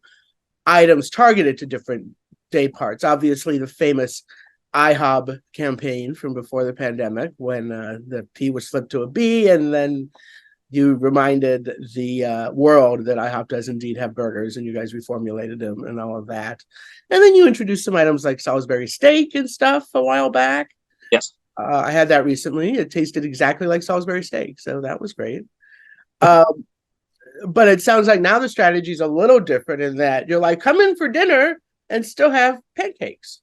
items targeted to different day parts. Obviously, the famous IHOB campaign from before the pandemic, when the P was flipped to a B, and then you reminded the world that IHOP does indeed have burgers, and you guys reformulated them and all of that. And then you introduced some items like Salisbury steak and stuff a while back. Yes. I had that recently. It tasted exactly like Salisbury steak, so that was great. But it sounds like now the strategy is a little different in that you're like, come in for dinner and still have pancakes.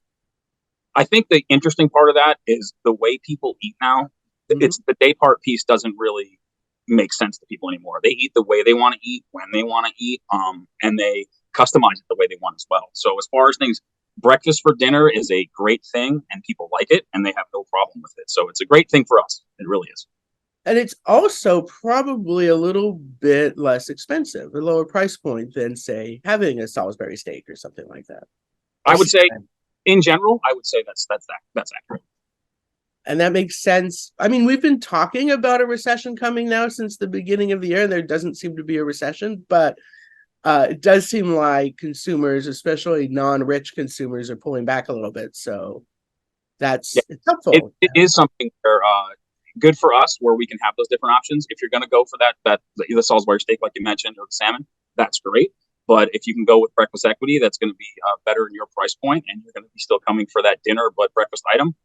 I think the interesting part of that is the way people eat now. Mm-hmm. It's the day part piece doesn't really make sense to people anymore. They eat the way they want to eat, when they want to eat, and they customize it the way they want as well. So as far as things, breakfast for dinner is a great thing, and people like it, and they have no problem with it. So it's a great thing for us. It really is. And it's also probably a little bit less expensive, a lower price point than, say, having a Salisbury steak or something like that. I would say, in general, I would say that's accurate. And that makes sense. I mean, we've been talking about a recession coming now since the beginning of the year. There doesn't seem to be a recession, but it does seem like consumers, especially non-rich consumers, are pulling back a little bit. So it's helpful. It is something where good for us, where we can have those different options. If you're going to go for that the Salisbury steak, like you mentioned, or the salmon, that's great. But if you can go with breakfast equity, that's going to be better in your price point, and you're going to be still coming for that dinner but breakfast item.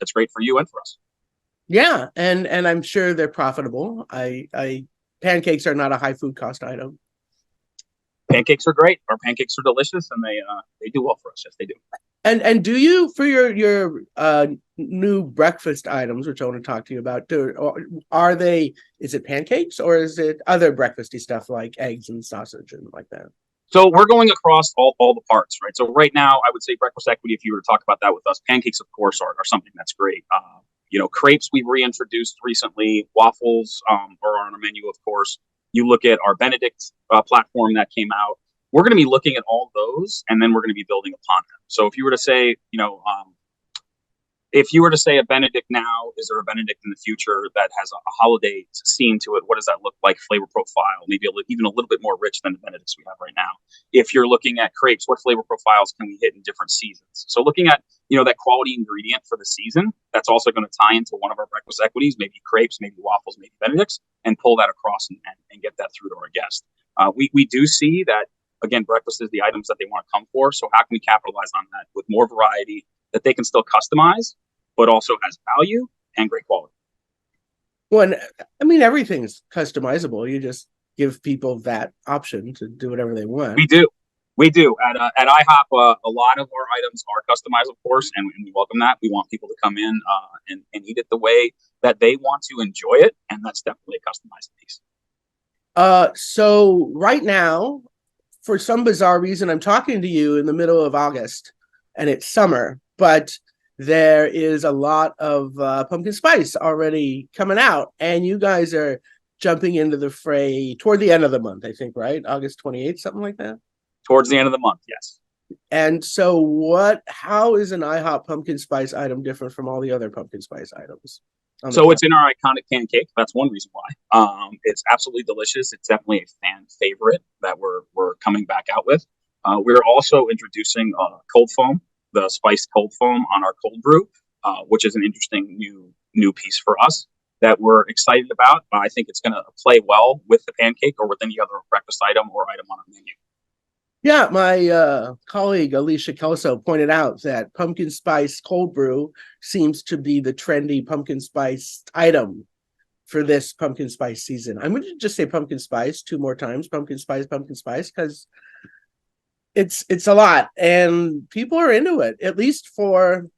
That's great for you and for us. Yeah, and I'm sure they're profitable. Pancakes are not a high food cost item. Pancakes are great. Our pancakes are delicious, and they do well for us. Yes, they do. And do you, for your new breakfast items, which I want to talk to you about, is it pancakes or is it other breakfasty stuff like eggs and sausage and like that? So we're going across all the parts, right? So right now, I would say breakfast equity, if you were to talk about that with us, pancakes, of course, are something that's great. Crepes we've reintroduced recently, waffles are on our menu, of course. You look at our Benedict platform that came out. We're going to be looking at all those, and then we're going to be building upon them. So if you were to say, a Benedict now, is there a Benedict in the future that has a holiday scene to it? What does that look like? Flavor profile, maybe even a little bit more rich than the Benedicts we have right now. If you're looking at crepes, what flavor profiles can we hit in different seasons? So looking at, that quality ingredient for the season, that's also going to tie into one of our breakfast equities, maybe crepes, maybe waffles, maybe Benedicts, and pull that across and get that through to our guests. We do see that, again, breakfast is the items that they want to come for. So how can we capitalize on that with more variety that they can still customize, but also has value and great quality? Well, I mean, everything's customizable. You just give people that option to do whatever they want. We do. At IHOP, a lot of our items are customized, of course, and we welcome that. We want people to come in and eat it the way that they want to enjoy it, and that's definitely a customized piece. So right now, for some bizarre reason, I'm talking to you in the middle of August, and it's summer, but there is a lot of pumpkin spice already coming out, and you guys are jumping into the fray toward the end of the month, I think, right? August 28th, something like that? Towards the end of the month, yes. And so how is an IHOP pumpkin spice item different from all the other pumpkin spice items? So it's in our iconic pancake. That's one reason why. It's absolutely delicious. It's definitely a fan favorite that we're coming back out with. We're also introducing cold foam, the spiced cold foam on our cold brew, which is an interesting new piece for us that we're excited about. I think it's going to play well with the pancake or with any other breakfast item or item on our menu. Yeah, my colleague Alicia Kelso pointed out that pumpkin spice cold brew seems to be the trendy pumpkin spice item for this pumpkin spice season. I'm going to just say pumpkin spice 2 more times, pumpkin spice, because it's a lot and people are into it, at least for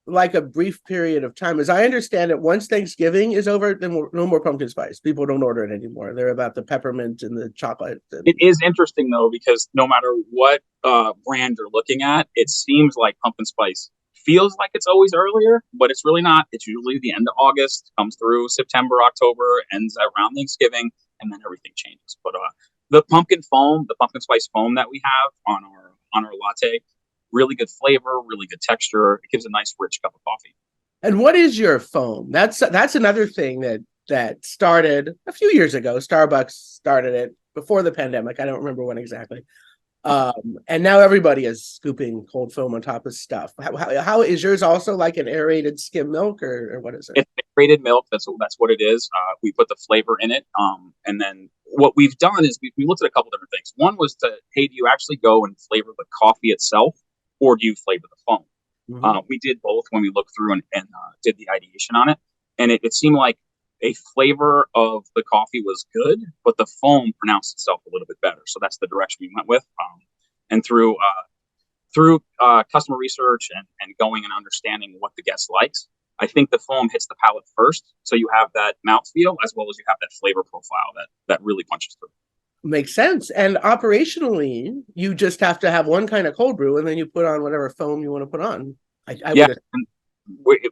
like a brief period of time. As I understand it, once Thanksgiving is over, then no more pumpkin spice. People don't order it anymore. They're about the peppermint and the chocolate. It is interesting though, because no matter what brand you're looking at, it seems like pumpkin spice feels like it's always earlier, but it's really not. It's usually the end of August, comes through September, October, ends around Thanksgiving, and then everything changes. But the pumpkin foam, the pumpkin spice foam that we have on our latte, really good flavor, really good texture. It gives a nice rich cup of coffee. And what is your foam? That's another thing that started a few years ago. Starbucks started it before the pandemic. I don't remember when exactly. And now everybody is scooping cold foam on top of stuff. How is yours also like an aerated skim milk, or what is it? It's aerated milk. That's what it is. We put the flavor in it. And then what we've done is we looked at a couple different things. One was hey, do you actually go and flavor the coffee itself, or do you flavor the foam? Mm-hmm. We did both when we looked through and did the ideation on it. And it seemed like a flavor of the coffee was good, but the foam pronounced itself a little bit better. So that's the direction we went with. And through customer research and going and understanding what the guest likes, I think the foam hits the palate first. So you have that mouthfeel as well as you have that flavor profile that really punches through. Makes sense. And operationally, you just have to have one kind of cold brew, and then you put on whatever foam you want to put on.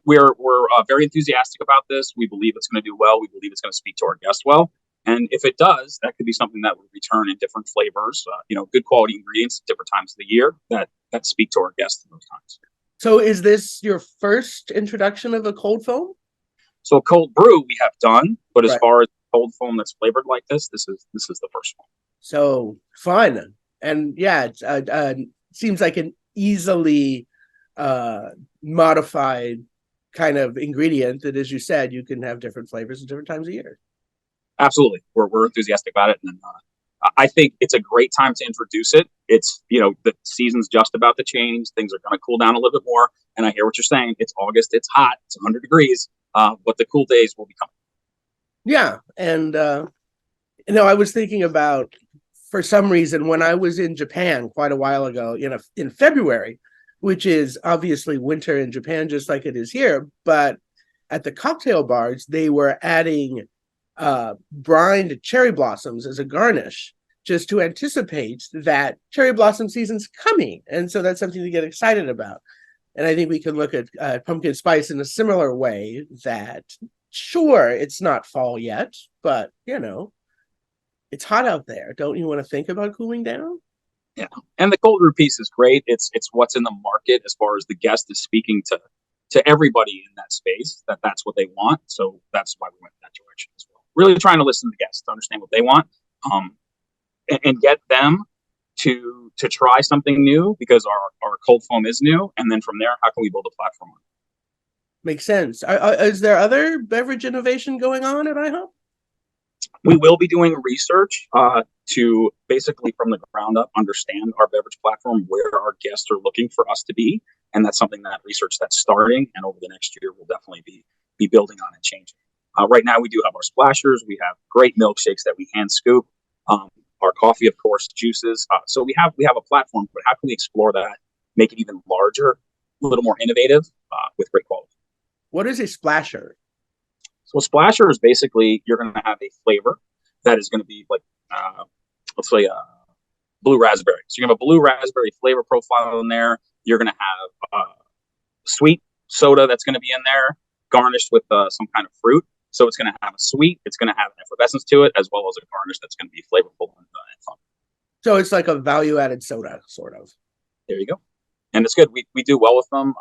We're very enthusiastic about this. We believe it's going to do well. We believe it's going to speak to our guests well. And if it does, that could be something that would return in different flavors, good quality ingredients at different times of the year that speak to our guests at those times. So is this your first introduction of a cold foam? So a cold brew we have done, but as far as cold foam that's flavored like this is the first one. So fun. And yeah, it seems like an easily modified kind of ingredient that, as you said, you can have different flavors at different times of year. Absolutely. We're enthusiastic about it. And I think it's a great time to introduce it. It's, the season's just about to change. Things are going to cool down a little bit more. And I hear what you're saying. It's August. It's hot. It's 100 degrees. But the cool days will be coming. Yeah. And, I was thinking about, for some reason, when I was in Japan quite a while ago, in February, which is obviously winter in Japan, just like it is here. But at the cocktail bars, they were adding brined cherry blossoms as a garnish, just to anticipate that cherry blossom season's coming. And so that's something to get excited about. And I think we can look at pumpkin spice in a similar way, that sure, it's not fall yet, but it's hot out there. Don't you want to think about cooling down? Yeah. And the cold brew piece is great. It's what's in the market as far as the guest is speaking to everybody in that space, that's what they want. So that's why we went in that direction as well. Really trying to listen to the guests, to understand what they want, and get them to try something new, because our cold foam is new. And then from there, how can we build a platform on it? Makes sense. Is there other beverage innovation going on at IHOP? We will be doing research to basically from the ground up understand our beverage platform, where our guests are looking for us to be. And that's something that research that's starting. And over the next year, we'll definitely be building on and changing. Right now, we do have our splashers. We have great milkshakes that we hand scoop. Our coffee, of course, juices. So we have a platform, but how can we explore that, make it even larger, a little more innovative with great quality? What is a splasher? So a splasher is basically, you're going to have a flavor that is going to be like, let's say, blue raspberry. So you're going to have a blue raspberry flavor profile in there. You're going to have sweet soda that's going to be in there, garnished with some kind of fruit. So it's going to have a sweet, it's going to have an effervescence to it, as well as a garnish that's going to be flavorful and fun. So it's like a value-added soda, sort of. There you go. And it's good. We do well with them.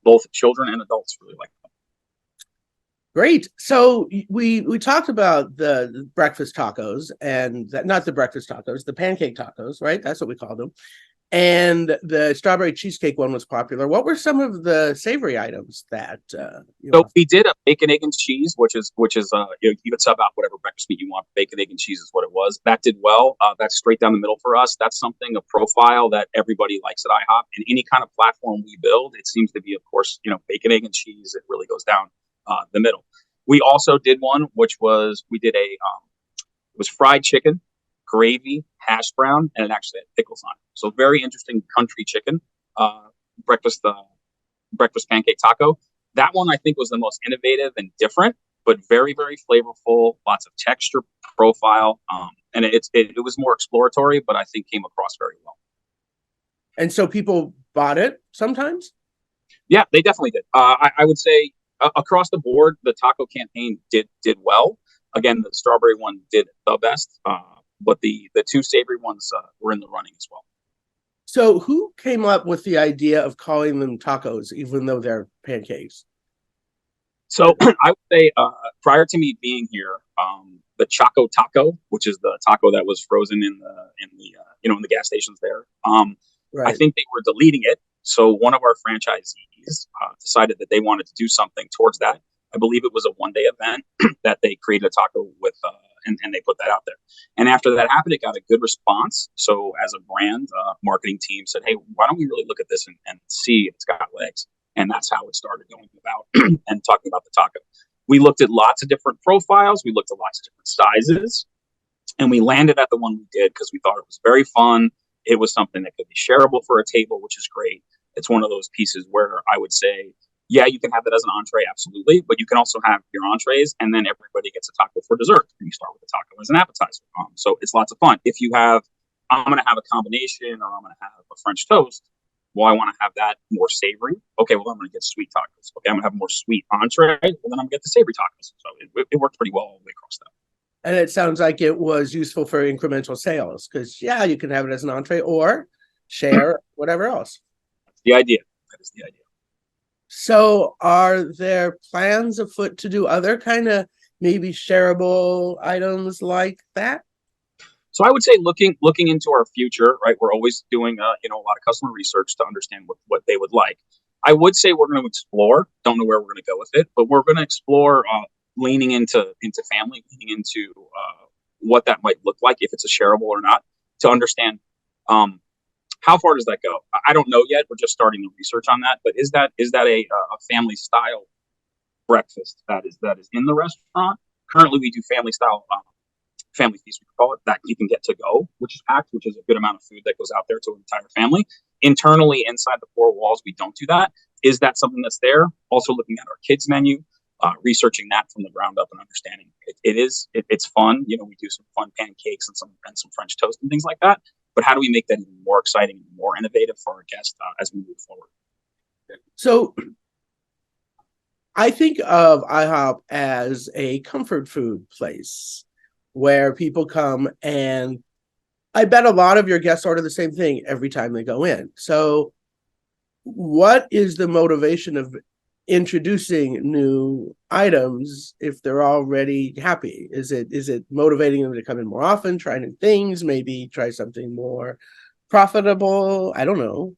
Both children and adults really like them. Great. So we talked about the breakfast tacos, and not the breakfast tacos, the pancake tacos, right? That's what we call them. and the strawberry cheesecake one was popular. What were some of the savory items that you So offered? we did a bacon, egg, and cheese, which is you could sub out whatever breakfast meat you want. Bacon, egg, and cheese is what it was. That did well. That's straight down the middle for us. That's something, a profile that everybody likes at IHOP. And any kind of platform we build, it seems to be, of course, bacon, egg, and cheese. It really goes down the middle. We also did one, which was it was fried chicken, gravy, hash brown, and it actually had pickles on it. So very interesting country chicken breakfast pancake taco. That one I think was the most innovative and different, but very, very flavorful, lots of texture profile. And it was more exploratory, but I think came across very well. And so people bought it sometimes? Yeah, they definitely did. I would say across the board, the taco campaign did well. Again, the strawberry one did the best, but the two savory ones were in the running as well. So who came up with the idea of calling them tacos, even though they're pancakes? So I would say prior to me being here, the Choco Taco, which is the taco that was frozen in the gas stations there, Right. I think they were deleting it. So one of our franchisees decided that they wanted to do something towards that. I believe it was a one-day event that they created a taco with, and they put that out there. And after that happened, it got a good response. So as a brand marketing team said, hey, why don't we really look at this and see if it's got legs? And that's how it started going about and talking about the taco. We looked at lots of different profiles. We looked at lots of different sizes. And we landed at the one we did because we thought it was very fun. It was something that could be shareable for a table, which is great. It's one of those pieces where I would say, yeah, you can have that as an entree, absolutely. But you can also have your entrees, and then everybody gets a taco for dessert. And you start with the taco as an appetizer. So it's lots of fun. If you have, I'm going to have a combination, or I'm going to have a French toast, well, I want to have that more savory. Okay, well, I'm going to get sweet tacos. Okay, I'm going to have a more sweet entree, well, then I'm going to get the savory tacos. So it worked pretty well all the way across that. And it sounds like it was useful for incremental sales because, yeah, you can have it as an entree or share whatever else. That's the idea. That is the idea. So are there plans afoot to do other kind of maybe shareable items like that? So I would say looking into our future, right? We're always doing a lot of customer research to understand what they would like. I would say we're going to explore. Don't know where we're going to go with it, but we're going to explore leaning into family, leaning into what that might look like if it's a shareable or not, to understand how far does that go. I don't know yet. We're just starting the research on that. But is that a family style breakfast that is in the restaurant? Currently, we do family style. Family feast, we call it, that you can get to go, which is packed, which is a good amount of food that goes out there to an entire family. Internally, inside the four walls, we don't do that. Is that something that's there? Also looking at our kids menu, researching that from the ground up and understanding it's fun. We do some fun pancakes and some French toast and things like that. But how do we make that even more exciting and more innovative for our guests as we move forward? So I think of IHOP as a comfort food place where people come, and I bet a lot of your guests order the same thing every time they go in. So what is the motivation of introducing new items if they're already happy? Is it motivating them to come in more often, try new things, maybe try something more profitable? I don't know.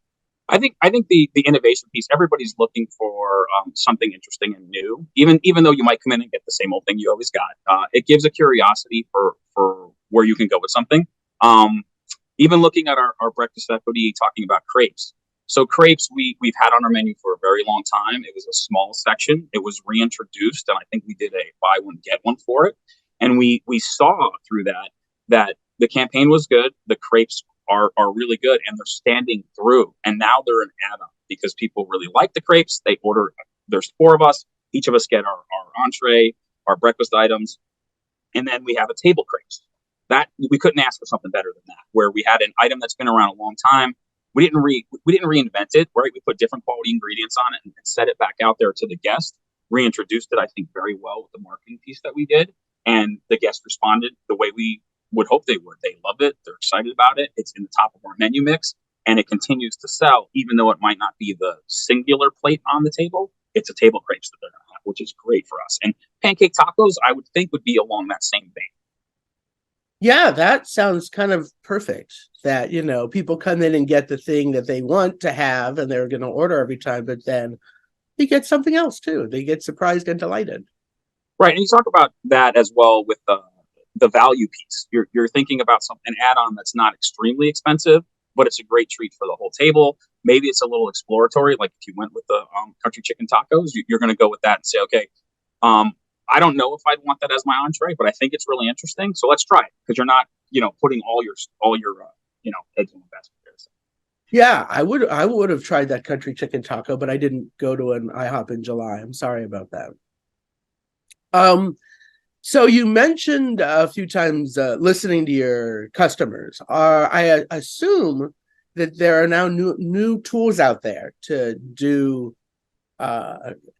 I think the innovation piece, everybody's looking for something interesting and new, even though you might come in and get the same old thing you always got. It gives a curiosity for where you can go with something. Even looking at our breakfast equity, talking about crepes. So crepes we've had on our menu for a very long time. It was a small section. It was reintroduced, and I think we did a buy one get one for it. And we saw through that the campaign was good. The crepes are really good, and they're standing through. And now they're an add-on because people really like the crepes. They order. There's 4 of us. Each of us get our entree, our breakfast items, and then we have a table crepes. That we couldn't ask for something better than that. Where we had an item that's been around a long time. We didn't reinvent it, right? We put different quality ingredients on it and set it back out there to the guest. Reintroduced it, I think, very well with the marketing piece that we did, and the guests responded the way we would hope they would. They love it. They're excited about it. It's in the top of our menu mix, and it continues to sell, even though it might not be the singular plate on the table. It's a table crepes that they're going to have, which is great for us. And pancake tacos, I would think, would be along that same vein. Yeah, that sounds kind of perfect. That, people come in and get the thing that they want to have and they're going to order every time, but then they get something else too. They get surprised and delighted. Right, and you talk about that as well with the value piece. You're thinking about an add-on that's not extremely expensive, but it's a great treat for the whole table. Maybe it's a little exploratory, like if you went with the country chicken tacos, you're going to go with that and say, okay, I don't know if I'd want that as my entree, but I think it's really interesting, so let's try it, because you're not, putting all your eggs in the basket there. So. Yeah, I would have tried that country chicken taco, but I didn't go to an IHOP in July. I'm sorry about that. So you mentioned a few times listening to your customers. I assume that there are now new tools out there to do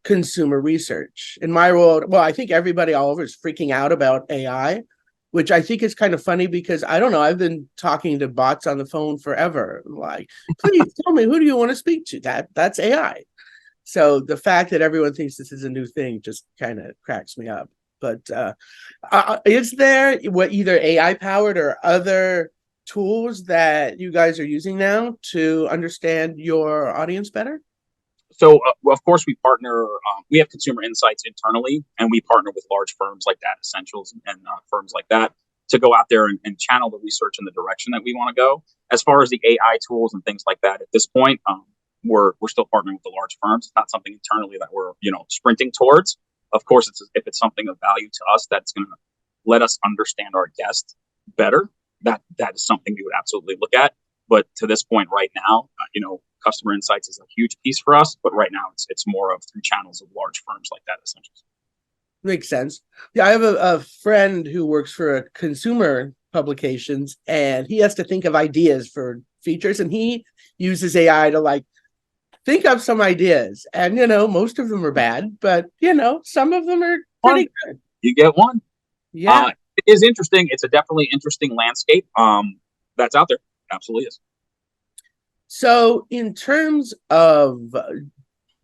consumer research. In my world, well, I think everybody all over is freaking out about AI, which I think is kind of funny because I don't know, I've been talking to bots on the phone forever. Like, please tell me, who do you want to speak to? That's AI. So the fact that everyone thinks this is a new thing just kind of cracks me up. But is there either AI powered or other tools that you guys are using now to understand your audience better? So, of course, we partner. We have consumer insights internally, and we partner with large firms like Data Essentials and firms like that to go out there and channel the research in the direction that we want to go. As far as the AI tools and things like that, at this point, we're still partnering with the large firms. It's not something internally that we're sprinting towards. Of course, if it's something of value to us that's going to let us understand our guests better, that is something we would absolutely look at. But to this point, right now, customer insights is a huge piece for us. But right now, it's more of through channels of large firms like that, essentially. Makes sense. Yeah, I have a friend who works for a consumer publications, and he has to think of ideas for features, and he uses AI to think up some ideas. And most of them are bad, but some of them are pretty good. You get one. Yeah. It is interesting. It's a definitely interesting landscape that's out there. Absolutely is. So in terms of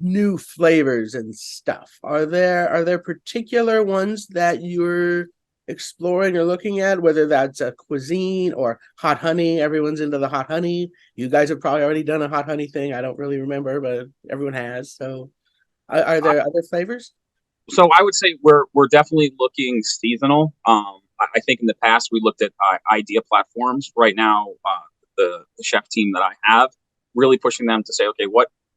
new flavors and stuff, are there particular ones that you're exploring or looking at, whether that's a cuisine or hot honey? Everyone's into the hot honey. You guys have probably already done a hot honey thing. I don't really remember, but everyone has. So are there other flavors? So I would say we're definitely looking seasonal. I think in the past we looked at idea platforms. Right now, the chef team that I have, really pushing them to say, okay,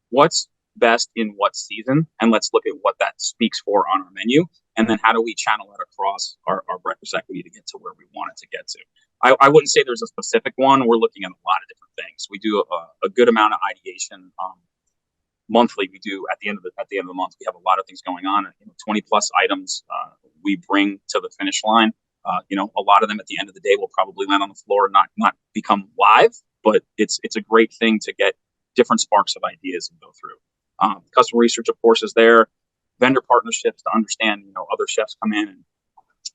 what's best in what season, and let's look at what that speaks for on our menu, and then how do we channel that across our breakfast equity to get to where we want it to get to. I wouldn't say there's a specific one. We're looking at a lot of different things. We do a good amount of ideation monthly. We do at the end of the month. We have a lot of things going on. 20 plus items we bring to the finish line. A lot of them at the end of the day will probably land on the floor and not become live, but it's a great thing to get different sparks of ideas and go through. Customer research, of course, is there. Vendor partnerships to understand, other chefs come in and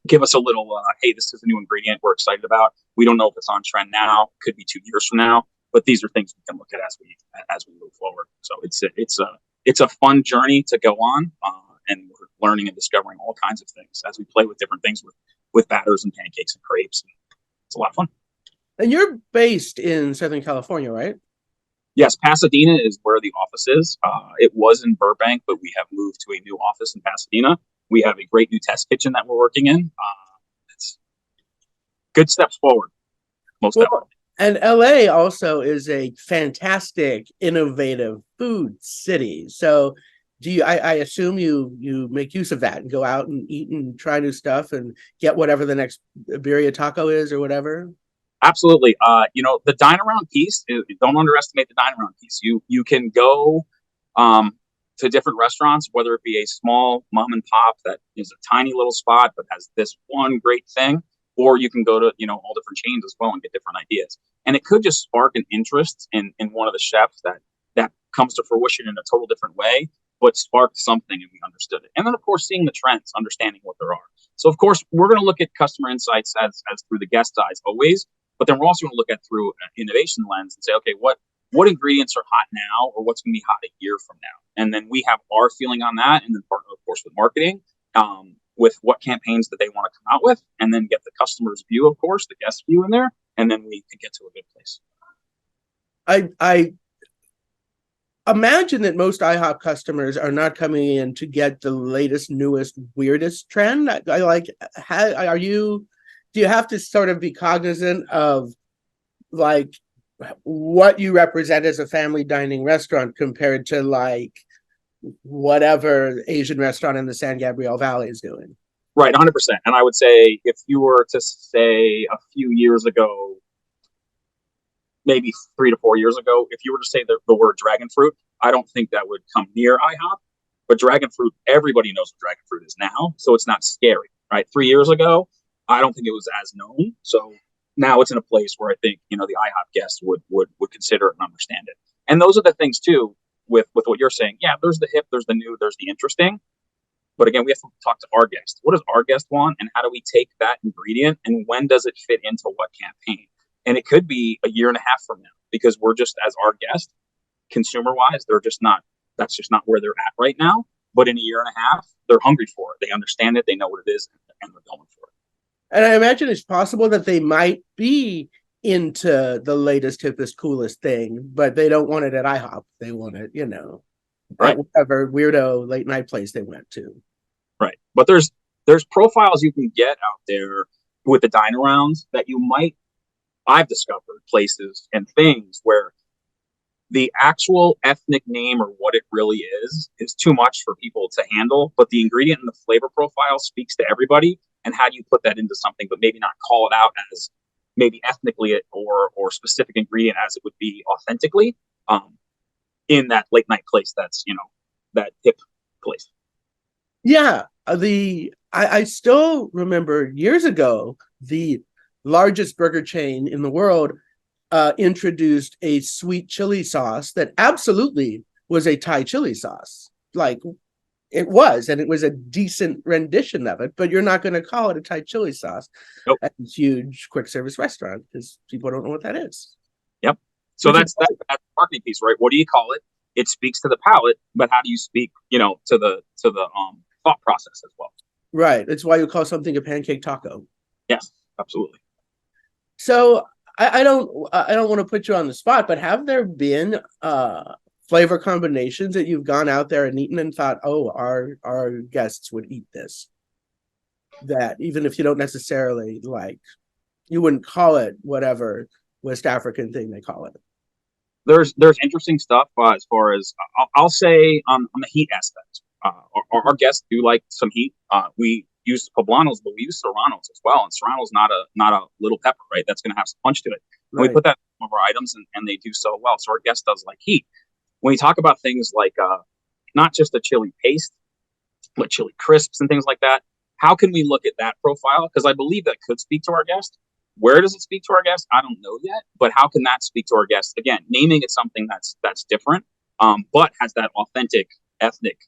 give us a little, hey, this is a new ingredient we're excited about. We don't know if it's on trend now, could be 2 years from now, but these are things we can look at as we move forward. So it's a fun journey to go on, and we're learning and discovering all kinds of things as we play with different things with batters and pancakes and crepes. And it's a lot of fun. And you're based in Southern California, right? Yes, Pasadena is where the office is. It was in Burbank, but we have moved to a new office in Pasadena. We have a great new test kitchen that we're working in. It's good steps forward, most definitely. And LA also is a fantastic, innovative food city. So I assume you make use of that and go out and eat and try new stuff and get whatever the next birria taco is or whatever? Absolutely. The dine around piece, don't underestimate the dine around piece. You can go to different restaurants, whether it be a small mom and pop that is a tiny little spot but has this one great thing, or you can go to all different chains as well and get different ideas. And it could just spark an interest in one of the chefs that comes to fruition in a total different way, but sparked something and we understood it. And then, of course, seeing the trends, understanding what there are. So, of course, we're going to look at customer insights as through the guest eyes always. But then we're also going to look at through an innovation lens and say, okay, what ingredients are hot now, or what's going to be hot a year from now? And then we have our feeling on that, and then partner, of course, with marketing with what campaigns that they want to come out with, and then get the customer's view, of course, the guest view in there, and then we can get to a good place. I imagine that most IHOP customers are not coming in to get the latest, newest, weirdest trend. Do you have to sort of be cognizant of like what you represent as a family dining restaurant compared to like whatever Asian restaurant in the San Gabriel Valley is doing? Right, 100%. And I would say if you were to say a few years ago, maybe 3 to 4 years ago, if you were to say the word dragon fruit, I don't think that would come near IHOP. But dragon fruit, everybody knows what dragon fruit is now, so it's not scary, right? 3 years ago, I don't think it was as known. So now it's in a place where I think, the IHOP guest would consider it and understand it. And those are the things too with what you're saying. Yeah, there's the hip, there's the new, there's the interesting. But again, we have to talk to our guest. What does our guest want, and how do we take that ingredient, and when does it fit into what campaign? And it could be a year and a half from now, because we're just, as our guest, consumer-wise, that's just not where they're at right now. But in a year and a half, they're hungry for it. They understand it. They know what it is, and they're going for it. And I imagine it's possible that they might be into the latest, hippest, coolest thing, but they don't want it at IHOP. They want it, right, at whatever weirdo late night place they went to. Right. But there's profiles you can get out there with the dine arounds that I've discovered places and things where the actual ethnic name or what it really is too much for people to handle, but the ingredient and the flavor profile speaks to everybody. And how do you put that into something, but maybe not call it out as maybe ethnically or specific ingredient as it would be authentically in that late night place that's, that hip place. Yeah. I still remember years ago, the largest burger chain in the world introduced a sweet chili sauce that absolutely was a Thai chili sauce. Like it was, and it was a decent rendition of it, but you're not going to call it a Thai chili sauce at a huge quick service restaurant because people don't know what that is. Yep. So that's the marketing piece, right? What do you call it? It speaks to the palate, but how do you speak, to the thought process as well? Right. That's why you call something a pancake taco. Yes, absolutely. So I don't want to put you on the spot, but have there been flavor combinations that you've gone out there and eaten and thought, oh, our guests would eat this? That even if you don't necessarily you wouldn't call it whatever West African thing they call it. There's interesting stuff as far as I'll say on the heat aspect. Our guests do like some heat. We use poblanos, but we use serranos as well. And serrano's not a little pepper, right? That's going to have some punch to it. Right. We put that in some of our items, and they do so well. So our guest does like heat. When we talk about things like not just a chili paste, but chili crisps and things like that, how can we look at that profile? Because I believe that could speak to our guest. Where does it speak to our guest? I don't know yet. But how can that speak to our guest? Again, naming it something that's different, but has that authentic, ethnic,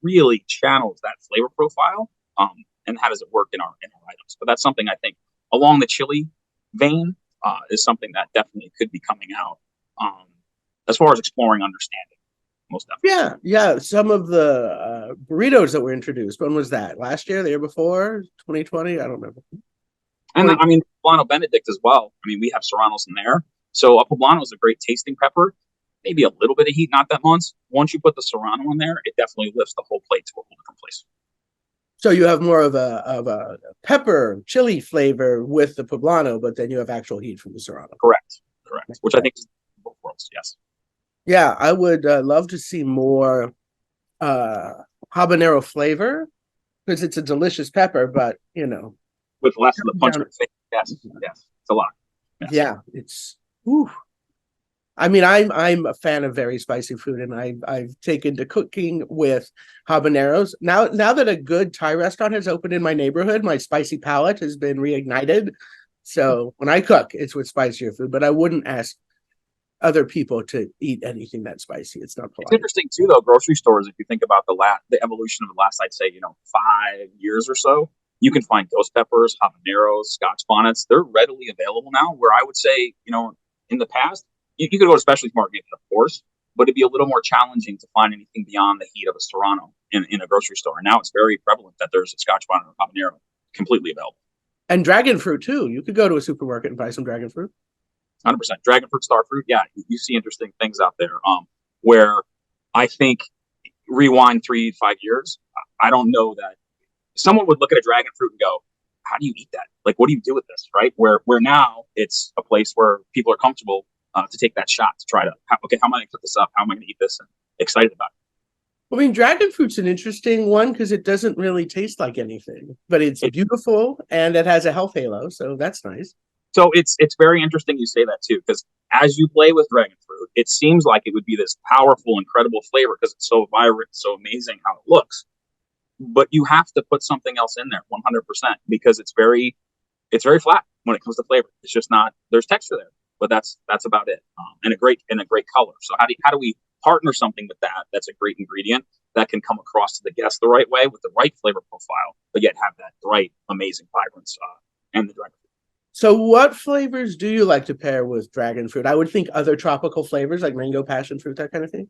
really channels that flavor profile. And how does it work in our items? But that's something I think along the chili vein is something that definitely could be coming out as far as exploring understanding. Most definitely. Yeah. Some of the burritos that were introduced. When was that? Last year? The year before? 2020? I don't remember. And poblano Benedict as well. We have serranos in there. So a poblano is a great tasting pepper. Maybe a little bit of heat, not that much. Once you put the serrano in there, it definitely lifts the whole plate to a whole different place. So you have more of a pepper chili flavor with the poblano, but then you have actual heat from the serrano. Correct. Which I think is both worlds. Yes. Yeah, I would love to see more habanero flavor because it's a delicious pepper, but with less of the punch. Yes, it's a lot. Yes. Yeah, it's. Whew. I'm a fan of very spicy food, and I've taken to cooking with habaneros. Now that a good Thai restaurant has opened in my neighborhood, my spicy palate has been reignited. So when I cook, it's with spicier food, but I wouldn't ask other people to eat anything that spicy. It's not polite. It's interesting too, though. Grocery stores, if you think about the evolution of the last, I'd say 5 years or so, you can find ghost peppers, habaneros, Scotch bonnets. They're readily available now. Where I would say, in the past. You could go to specialty market, of course, but it'd be a little more challenging to find anything beyond the heat of a Serrano in a grocery store. And now it's very prevalent that there's a Scotch bonnet or habanero completely available. And dragon fruit too. You could go to a supermarket and buy some dragon fruit. 100%. Dragon fruit, star fruit. Yeah, you see interesting things out there. Where I think rewind 3-5 years, I don't know that someone would look at a dragon fruit and go, how do you eat that? Like, what do you do with this? Right? Where now it's a place where people are comfortable to take that shot to try to, okay, how am I going to cook this up? How am I going to eat this? And excited about it. I mean, dragon fruit's an interesting one because it doesn't really taste like anything, but it's beautiful and it has a health halo. So that's nice. So it's very interesting you say that too, because as you play with dragon fruit, it seems like it would be this powerful, incredible flavor because it's so vibrant, so amazing how it looks. But you have to put something else in there 100% because it's very flat when it comes to flavor. It's just not, there's texture there, but that's about it. And a great color. So how do we partner something with that? That's a great ingredient that can come across to the guest the right way with the right flavor profile, but yet have that right, amazing vibrance and the dragon fruit. So what flavors do you like to pair with dragon fruit? I would think other tropical flavors like mango, passion fruit, that kind of thing.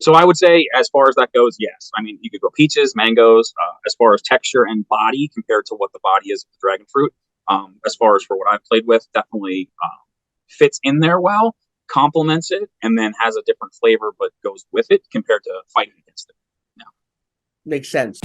So I would say as far as that goes, yes. I mean, you could go peaches, mangoes, as far as texture and body compared to what the body is of the dragon fruit. As far as for what I've played with, definitely fits in there well, complements it, and then has a different flavor but goes with it compared to fighting against it. Yeah. Makes sense.